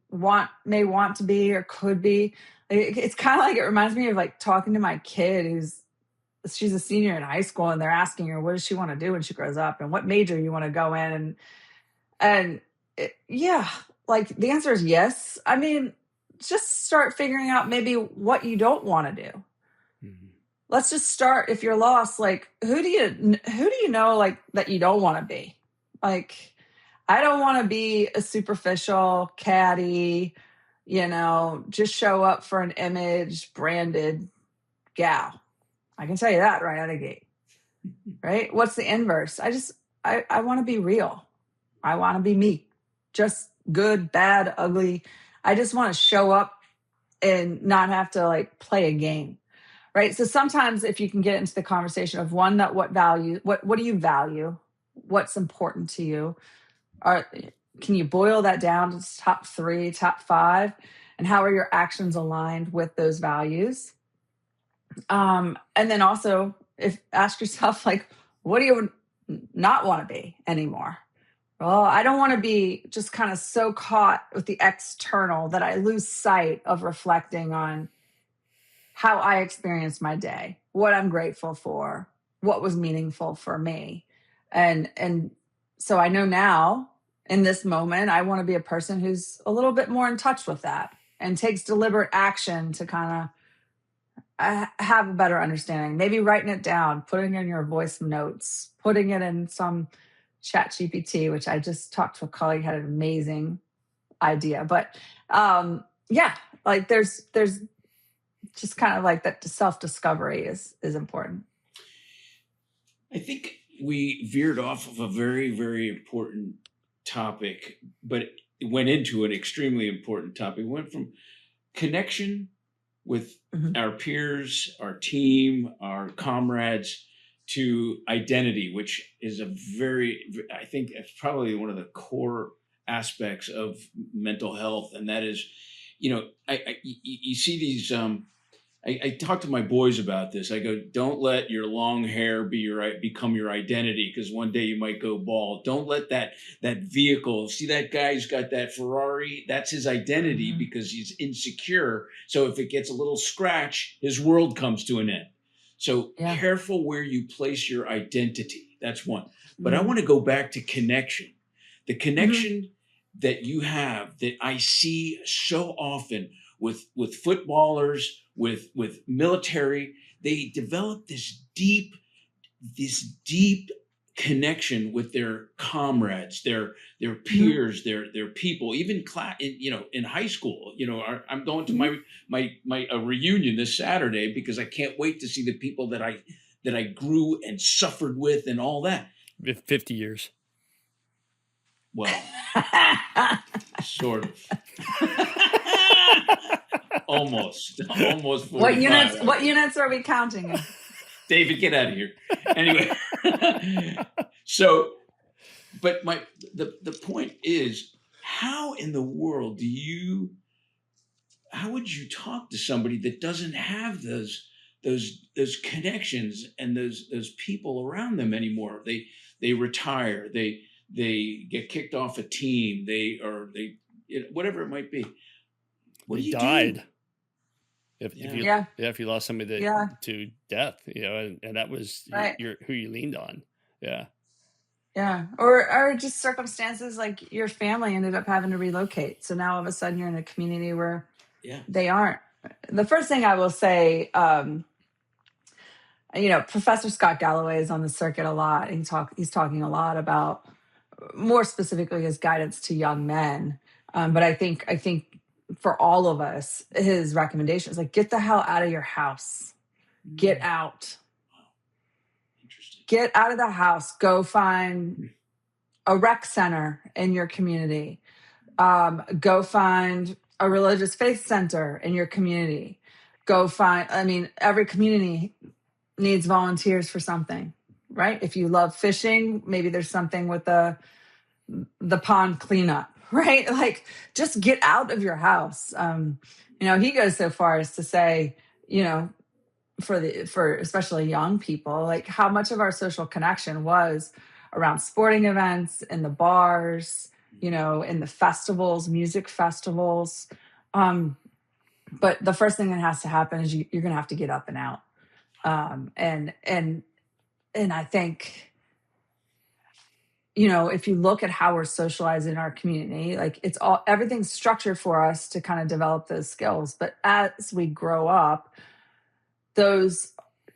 may want to be or could be, it's kind of like, it reminds me of like talking to my kid she's a senior in high school, and they're asking her, what does she want to do when she grows up? And what major you want to go in? Yeah, like the answer is yes. I mean, just start figuring out maybe what you don't want to do. Let's just start. If you're lost, like who do you know like that you don't want to be? Like, I don't want to be a superficial catty, just show up for an image branded gal. I can tell you that right out of the gate. Right? What's the inverse? I want to be real. I want to be me. Just good, bad, ugly. I just want to show up and not have to like play a game. Right. So sometimes if you can get into the conversation of what do you value? What's important to you? Can you boil that down to top 3, top 5? And how are your actions aligned with those values? And then also ask yourself, like, what do you not want to be anymore? Well, I don't want to be just kind of so caught with the external that I lose sight of reflecting on how I experienced my day, what I'm grateful for, what was meaningful for me. And so I know now in this moment, I want to be a person who's a little bit more in touch with that and takes deliberate action to kind of have a better understanding. Maybe writing it down, putting it in your voice notes, putting it in some chat GPT, which I just talked to a colleague, had an amazing idea. But like there's just kind of like that self-discovery is important. I think we veered off of a very, very important topic, but it went into an extremely important topic. We went from connection with our peers, our team, our comrades, to identity, which is I think it's probably one of the core aspects of mental health. And that is, you see these, I talk to my boys about this. I go, don't let your long hair become your identity, because one day you might go bald. Don't let that vehicle, see that guy who's got that Ferrari, that's his identity because he's insecure. So if it gets a little scratch, his world comes to an end. So careful where you place your identity. That's one. But I want to go back to connection. The connection that you have that I see so often with footballers, with military, they develop this deep connection with their comrades, their peers, their people, even in high school. I'm going to my reunion this Saturday because I can't wait to see the people that I grew and suffered with and all that. 50 years. Well, sort of. Almost 45. What units are we counting? David, get out of here. Anyway, so, but the point is, how in the world do you how would you talk to somebody that doesn't have those connections and those people around them anymore? They retire, they get kicked off a team, whatever it might be. What do you died. do? If you lost somebody to death, and that was who you leaned on. Yeah. Or just circumstances like your family ended up having to relocate. So now all of a sudden you're in a community where they aren't. The first thing I will say, Professor Scott Galloway is on the circuit a lot. He's talking a lot about, more specifically, his guidance to young men. But I think for all of us, his recommendation is like, get the hell out of your house. Get out. Interesting. Get out of the house. Go find a rec center in your community. Go find a religious faith center in your community. Every community needs volunteers for something, right? If you love fishing, maybe there's something with the pond cleanup, right? Like, just get out of your house. He goes so far as to say, for especially young people, like, how much of our social connection was around sporting events, in the bars, in the festivals, music festivals. But the first thing that has to happen is you're going to have to get up and out. And I think, if you look at how we're socialized in our community, like, everything's structured for us to kind of develop those skills. But as we grow up, those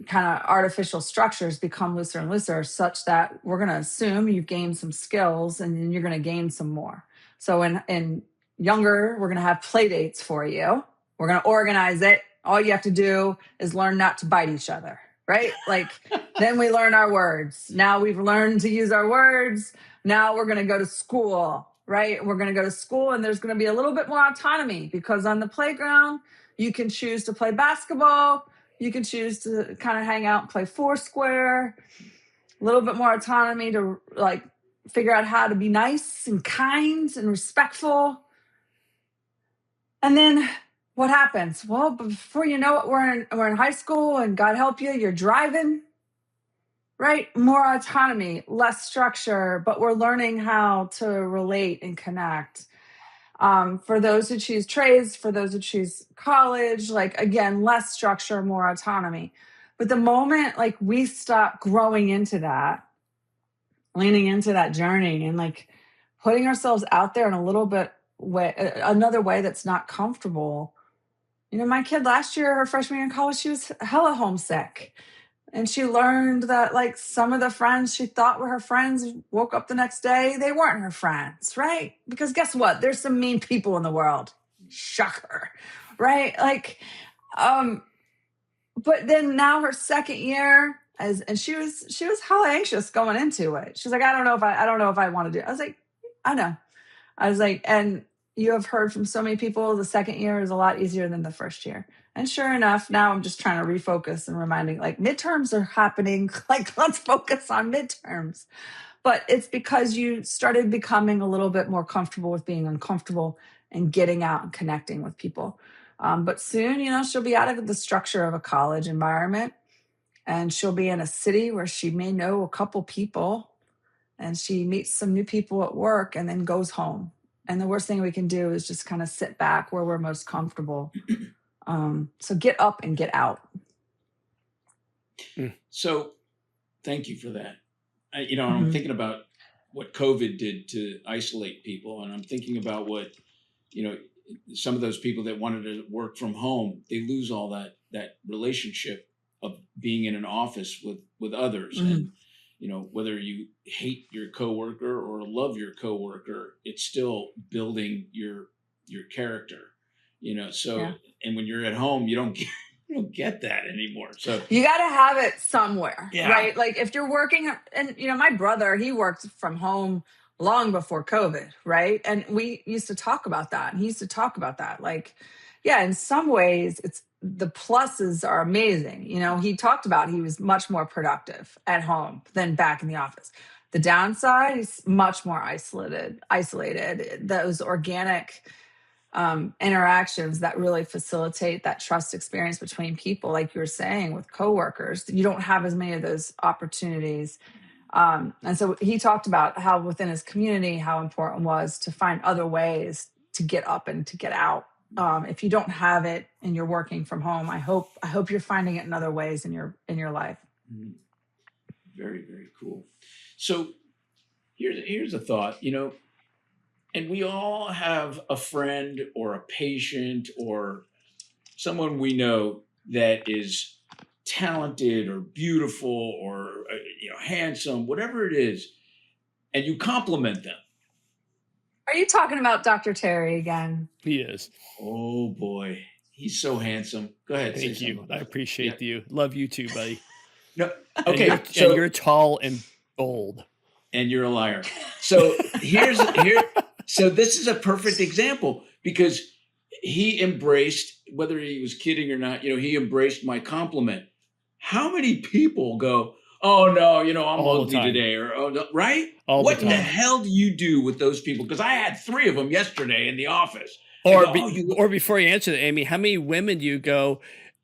kind of artificial structures become looser and looser, such that we're going to assume you've gained some skills and then you're going to gain some more. So in younger, we're going to have play dates for you. We're going to organize it. All you have to do is learn not to bite each other, right? Like, then we learn our words. Now we've learned to use our words. Now we're going to go to school, right? We're going to go to school, and there's going to be a little bit more autonomy, because on the playground, you can choose to play basketball. You can choose to kind of hang out and play foursquare. A little bit more autonomy to, like, figure out how to be nice and kind and respectful. And then what happens? Well, before you know it, we're in high school, and God help you, you're driving, right? More autonomy, less structure, but we're learning how to relate and connect. For those who choose trades, for those who choose college, like, again, less structure, more autonomy. But the moment, like, we stop growing into that, leaning into that journey, and, like, putting ourselves out there in a little bit another way that's not comfortable. My kid last year, her freshman year in college, she was hella homesick. And she learned that, like, some of the friends she thought were her friends woke up the next day, they weren't her friends, right? Because guess what? There's some mean people in the world. Shocker, right? Like, but then now her second year, and she was hella anxious going into it. She's like, I don't know if I want to do it. I was like, I know. I was like, and you have heard from so many people, the second year is a lot easier than the first year. And sure enough, now I'm just trying to refocus and reminding, like, midterms are happening. Like, let's focus on midterms. But it's because you started becoming a little bit more comfortable with being uncomfortable and getting out and connecting with people. But soon, she'll be out of the structure of a college environment, and she'll be in a city where she may know a couple people, and she meets some new people at work and then goes home. And the worst thing we can do is just kind of sit back where we're most comfortable. So get up and get out. So thank you for that. I'm thinking about what COVID did to isolate people. And I'm thinking about what, some of those people that wanted to work from home, they lose all that relationship of being in an office with others. And, whether you hate your coworker or love your coworker, it's still building your character, and when you're at home, you don't get that anymore. So you got to have it somewhere, right? Like, if you're working, and, my brother, he worked from home long before COVID, right? And we used to talk about that. And he used to talk about that. Like, in some ways, the pluses are amazing. He talked about he was much more productive at home than back in the office. The downside is much more isolated. Those organic interactions that really facilitate that trust experience between people, like you were saying with coworkers. You don't have as many of those opportunities. And so he talked about how within his community, how important it was to find other ways to get up and to get out. If you don't have it and you're working from home, I hope you're finding it in other ways in your life. Very, very cool. So here's a thought, and we all have a friend or a patient or someone we know that is talented or beautiful or handsome, whatever it is, and you compliment them. Are you talking about Dr. Terry again? He is. Oh boy, he's so handsome. Go ahead. Thank you. I appreciate you. Love you too, buddy. No, okay. And you're tall and bold. And you're a liar. So so this is a perfect example because he embraced, whether he was kidding or not, he embraced my compliment. How many people go, oh no, I'm ugly today, or oh no, right? What the hell do you do with those people? Because I had 3 of them yesterday in the office. Or before you answer that, Amy, how many women do you go,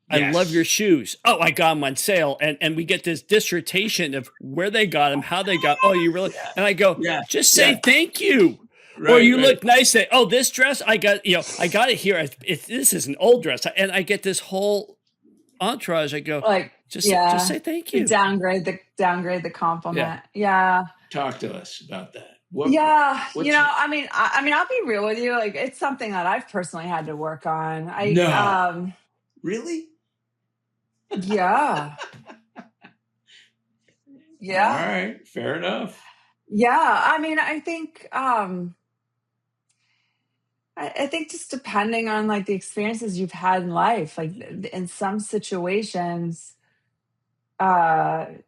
I love your shoes. Oh, I got them on sale. And we get this dissertation of where they got them, how they got, oh, you really, and I go, just say thank you. Right, or you look nice. Say, oh, this dress, I got it here. This is an old dress. And I get this whole entourage. I go, just say thank you. Downgrade the compliment. Yeah. Talk to us about that. I'll be real with you. Like, it's something that I've personally had to work on. Really? Yeah. Yeah. All right. Fair enough. Yeah. I think, I think just depending on like the experiences you've had in life, like in some situations, I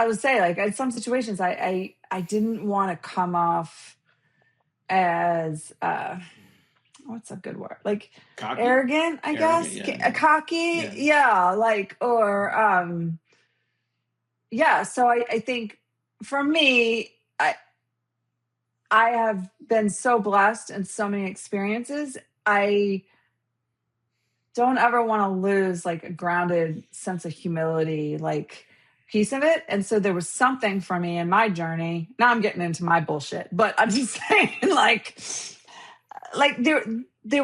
would say like in some situations, I didn't want to come off as, what's a good word? Like cocky? Arrogant, I guess. Yeah. Cocky. Yeah. So I think for me, I have been so blessed in so many experiences. I don't ever want to lose like a grounded sense of humility, like piece of it. And so there was something for me in my journey. Now I'm getting into my bullshit, but I'm just saying like there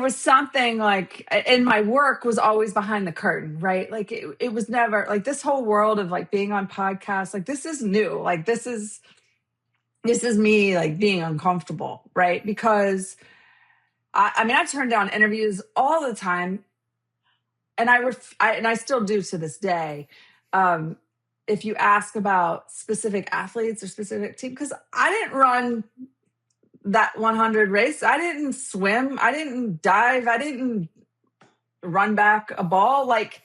was something like in my work was always behind the curtain, right? Like it was never like this whole world of like being on podcasts, like this is new. Like this is me like being uncomfortable, right? Because I turn down interviews all the time, and I still do to this day. If you ask about specific athletes or specific team, because I didn't run that 100 race, I didn't swim, I didn't dive, I didn't run back a ball. Like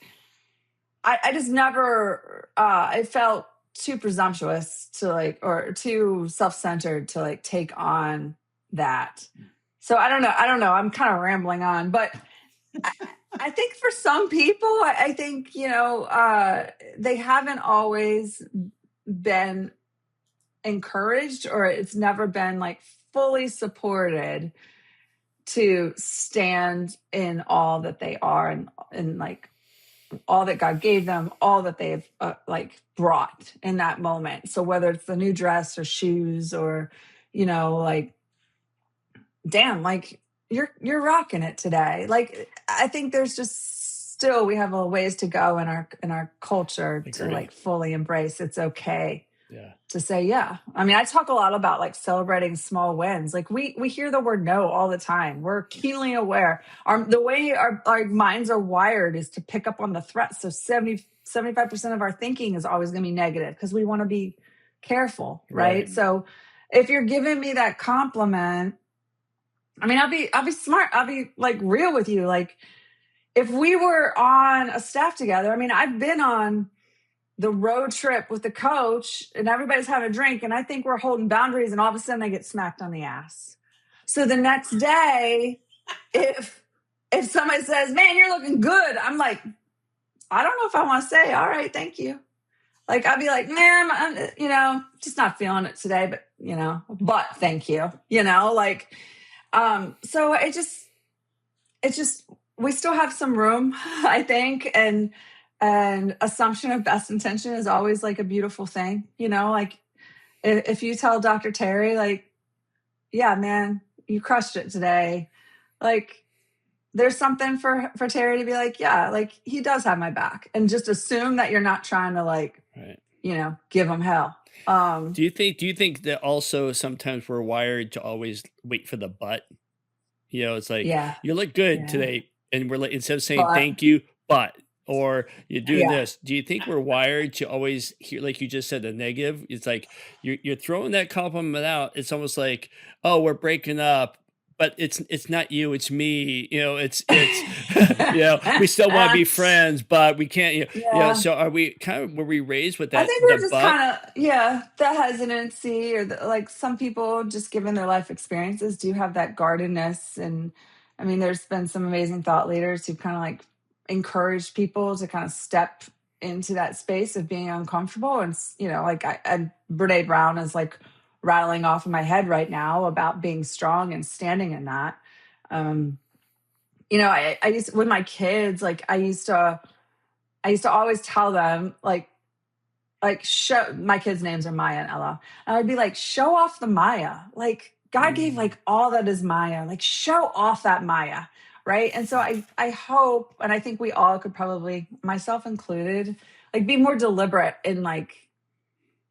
I just never. I felt too presumptuous to like, or too self-centered to like take on that. So I don't know. I'm kind of rambling on, but I think for some people, I think, they haven't always been encouraged, or it's never been like fully supported to stand in all that they are and like all that God gave them, all that they've brought in that moment. So whether it's the new dress or shoes or, like, damn, like you're rocking it today. Like, I think there's just still, we have a ways to go in our culture to like fully embrace it's okay. Yeah. To say, yeah. I talk a lot about like celebrating small wins. Like we hear the word no all the time. We're keenly aware. The way our minds are wired is to pick up on the threat. So 75% of our thinking is always going to be negative because we want to be careful. Right. So if you're giving me that compliment, I'll be smart. I'll be like real with you. Like if we were on a staff together, I've been on the road trip with the coach and everybody's having a drink and I think we're holding boundaries and all of a sudden I get smacked on the ass. So the next day, if somebody says, man, you're looking good, I'm like, I don't know if I want to say, all right, thank you. Like, I'd be like, man, I'm just not feeling it today, but thank you. So it's just we still have some room, I think, and assumption of best intention is always like a beautiful thing, like if you tell Dr. Terry, like, yeah, man, you crushed it today, like there's something for Terry to be like, yeah, like he does have my back, and just assume that you're not trying to like, Right. give him hell. Do you think that also sometimes we're wired to always wait for the but? It's like, Yeah. you look good Yeah. today, and we're like, instead of saying But thank you, but, or you're doing yeah, this. Do you think we're wired to always hear, like you just said, the negative? It's like you're throwing that compliment out. It's almost like, oh, we're breaking up, but it's not you, it's me. We still want to be friends, but we can't. yeah. So were we raised with I that think we're the just but? kind of, the hesitancy, or like some people, just given their life experiences, do have that guardedness. And I mean, there's been some amazing thought leaders who kind of like encouraged people to kind of step into that space of being uncomfortable. And, like Brene Brown is like rattling off in my head right now about being strong and standing in that. Um, I used, with my kids, like I used to always tell them, show, my kids' names are Maya and Ella. And I'd be like, show off the Maya. Like God gave like all that is Maya. Like show off that Maya. Right. And so I hope, and I think we all could probably, myself included, like be more deliberate in like,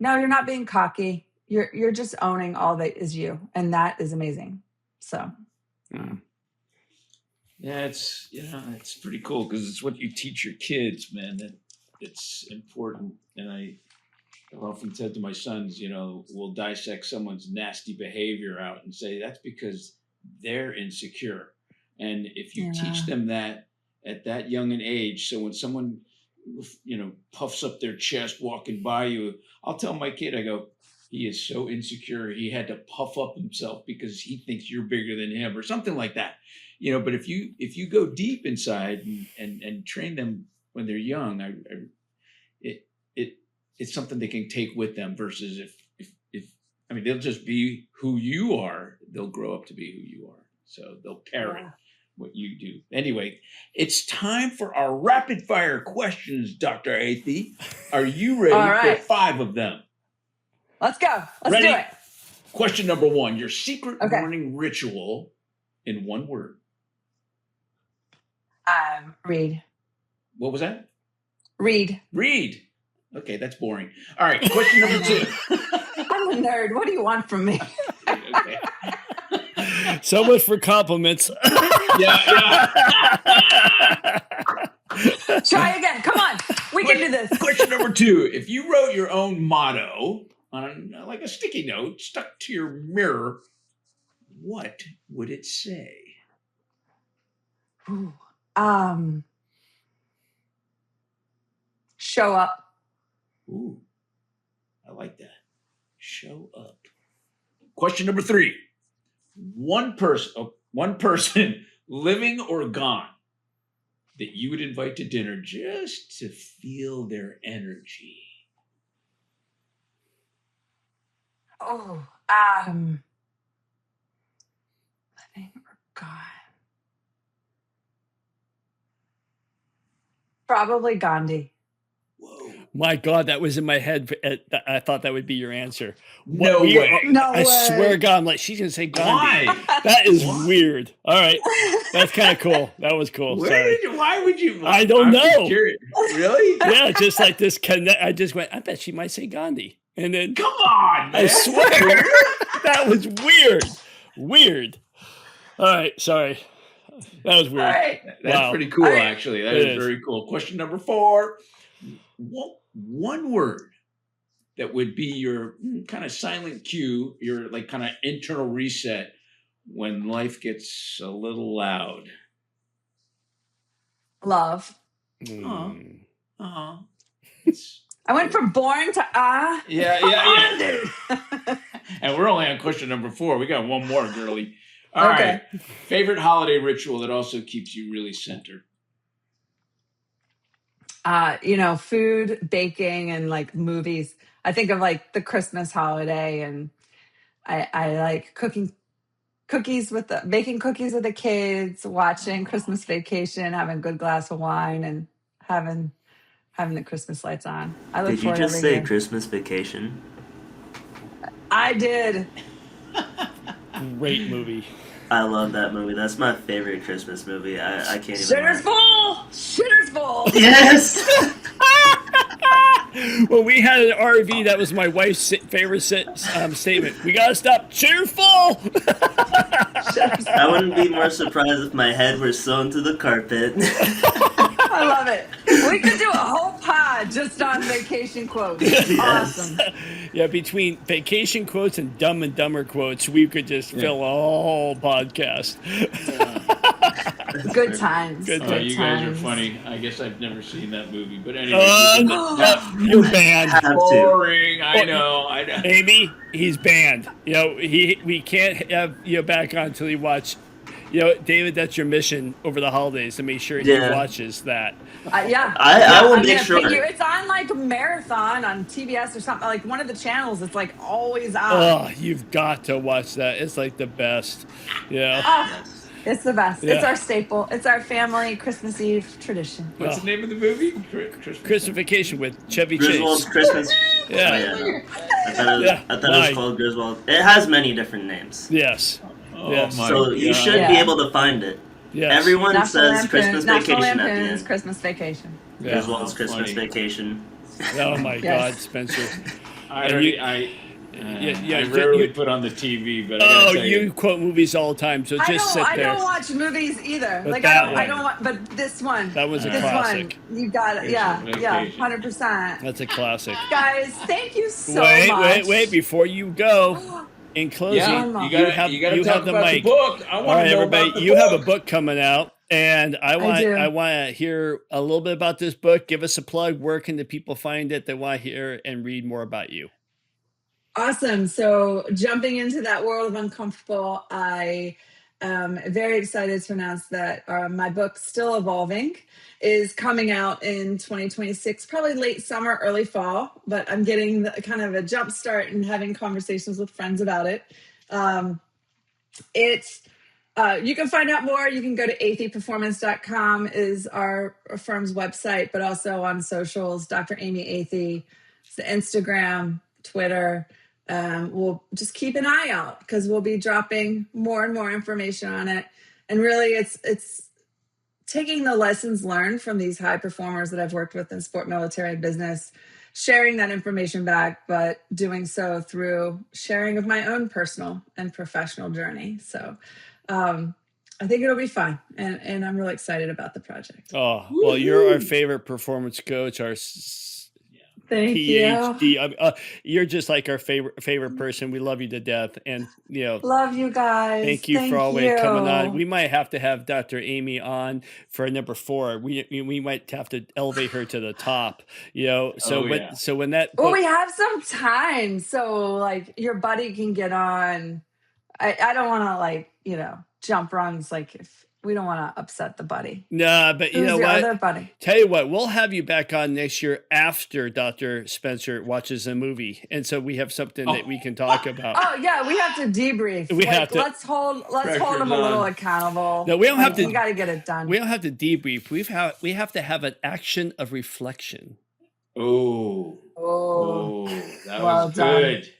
no, you're not being cocky. You're just owning all that is you. And that is amazing. So Yeah, it's pretty cool because it's what you teach your kids, man. That it's important. And I've often said to my sons, we'll dissect someone's nasty behavior out and say that's because they're insecure. And if you teach them that at that young an age, so when someone, puffs up their chest walking by you, I'll tell my kid, I go, he is so insecure. He had to puff up himself because he thinks you're bigger than him or something like that. But if you go deep inside and train them when they're young, it's something they can take with them versus if they'll just be who you are. They'll grow up to be who you are. So they'll parrot what you do. Anyway, it's time for our rapid fire questions, Dr. Athey. Are you ready for 5 of them? Let's go. Let's ready? Do it. Question number 1, your secret morning ritual in 1 word. Read. What was that? Read. Okay, that's boring. All right, question number 2. I'm a nerd. What do you want from me? Okay. So much for compliments. Yeah. Try again. Come on. We can do this. Question number 2. If you wrote your own motto on like a sticky note stuck to your mirror, what would it say? Ooh. Show up. Ooh, I like that. Show up. Question number 3. One person living or gone that you would invite to dinner just to feel their energy. Oh, living or gone. Probably Gandhi. Whoa. My God, that was in my head. I thought that would be your answer. No way. I swear to God, I'm like, she's going to say Gandhi. Why? That is weird. All right. That's kind of cool. That was cool. Why would you? I don't know. Really? Yeah, just like this connect. I just went, I bet she might say Gandhi. And then, come on, man. I swear. That was weird. Weird. All right. Sorry. That was weird. Right. That's pretty cool, actually. That is very cool. Question number 4. One word that would be your kind of silent cue, your like kind of internal reset when life gets a little loud. Love. I went from boring to Yeah. And we're only on question number 4. We got one more, girly. All right. Favorite holiday ritual that also keeps you really centered? Food, baking, and like movies. I think of like the Christmas holiday, and I like cooking baking cookies with the kids, watching Christmas Vacation, having a good glass of wine, and having the Christmas lights on. I look Did you forward just every say year. Christmas Vacation? I did. Great movie. I love that movie. That's my favorite Christmas movie. I can't even. Shitter's full. Shitter's full. Yes. Well, we had an RV. That was my wife's favorite statement. We gotta stop. Cheerful. I wouldn't be more surprised if my head were sewn to the carpet. I love it. We could do a whole pod just on vacation quotes. Yes. Awesome. Yeah, between vacation quotes and Dumb and Dumber quotes, we could just fill a whole podcast. Good times. Good Oh, you guys are times. funny. I guess I've never seen that movie, but anyway. You're banned. Have to. Boring. I know. Amy, he's banned. You know, we can't have you back on until you watch. You know, David, that's your mission over the holidays to make sure he watches that. Yeah. I will I'm make gonna sure. pick you. It's on like a marathon on TBS or something. Like one of the channels. It's like always on. Oh, you've got to watch that. It's like the best. Yeah. Oh, it's the best. Yeah. It's our staple. It's our family Christmas Eve tradition. What's the name of the movie? Christmas Vacation with Chevy Griswold's Chase. Christmas. Yeah. Oh, yeah, no. I thought it was called Griswold. It has many different names. Yes. Oh Yes. my So you God. should be able to find it. Yes. Everyone says Christmas National Vacation at the Lampoon's end. Christmas Vacation. Yeah. Griswold's Christmas funny. Vacation. Oh my Yes. God, Spencer. I Yeah, rarely put on the TV, but I gotta Oh, tell you quote movies all the time, so just sit I there. don't watch movies either. But Like that I one. don't want. But this one. That was a this classic. one. You got it. Yeah. Christmas Yeah. Vacation. 100%. That's a classic. Guys, thank you so Wait, much. before you go, in closing, Yeah, you have talk the about mic. the book. I All want right, to know everybody, about the you book. have a book coming out, and I want do. to hear a little bit about this book. Give us a plug. Where can the people find it? They want to hear and read more about you. Awesome. So jumping into that world of uncomfortable, I am very excited to announce that my book, Still Evolving, is coming out in 2026, probably late summer, early fall, but I'm getting kind of a jump start and having conversations with friends about it. You can find out more. You can go to atheyperformance.com is our firm's website, but also on socials, Dr. Amy Athey, Instagram, Twitter. We'll just keep an eye out because we'll be dropping more and more information on it. And really it's taking the lessons learned from these high performers that I've worked with in sport, military, and business, sharing that information back, but doing so through sharing of my own personal and professional journey. So I think it'll be fun. And I'm really excited about the project. Oh, well, you're our favorite performance coach, our Thank PhD. you. You're just like our favorite person. We love you to death, and Love you guys. thank you for always coming on. We might have to have Dr. Amy on for number 4. We might have to elevate her to the top. So when that Well, we have some time, so like your buddy can get on. I don't want to jump rungs if we don't want to upset the buddy. Nah, but you know Who's your what? other buddy? Tell you what, we'll have you back on next year after Dr. Spencer watches a movie, and so we have something that we can talk about. Oh yeah, we have to debrief. We have to- Let's hold him a little accountable. No, we don't have to. We got to get it done. We don't have to debrief. We have to have an action of reflection. Oh, that Well was done. good.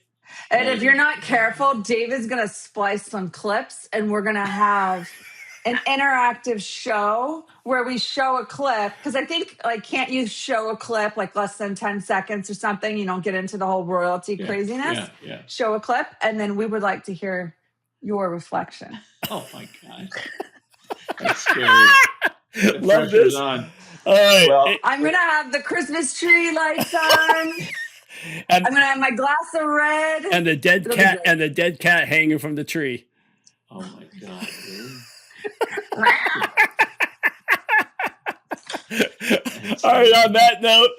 And if you're not careful, David's gonna splice some clips, and we're gonna have an interactive show where we show a clip. Because I think, can't you show a clip less than 10 seconds or something? You don't get into the whole royalty craziness. Yeah. Show a clip, and then we would like to hear your reflection. Oh my God, that's scary. The Love pressure's this. on. All right. Well, I'm gonna have the Christmas tree lights on. And- I'm gonna have my glass of red. and the dead It'll be cat great. hanging from the tree. Oh my God, really? All right, on that note,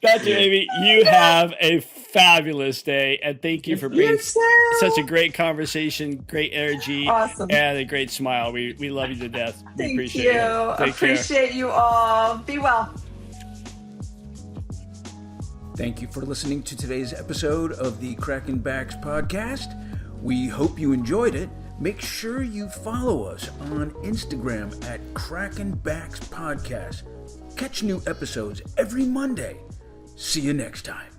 Dr. Amy, you have a fabulous day, and thank you for bringing such a great conversation, great energy, Awesome. and a great smile. We love you to death. We Thank appreciate you. it. Take care. Appreciate you all. Be well. Thank you for listening to today's episode of the Crackin Backs Podcast. We hope you enjoyed it. Make sure you follow us on Instagram at Crackin Backs Podcast. Catch new episodes every Monday. See you next time.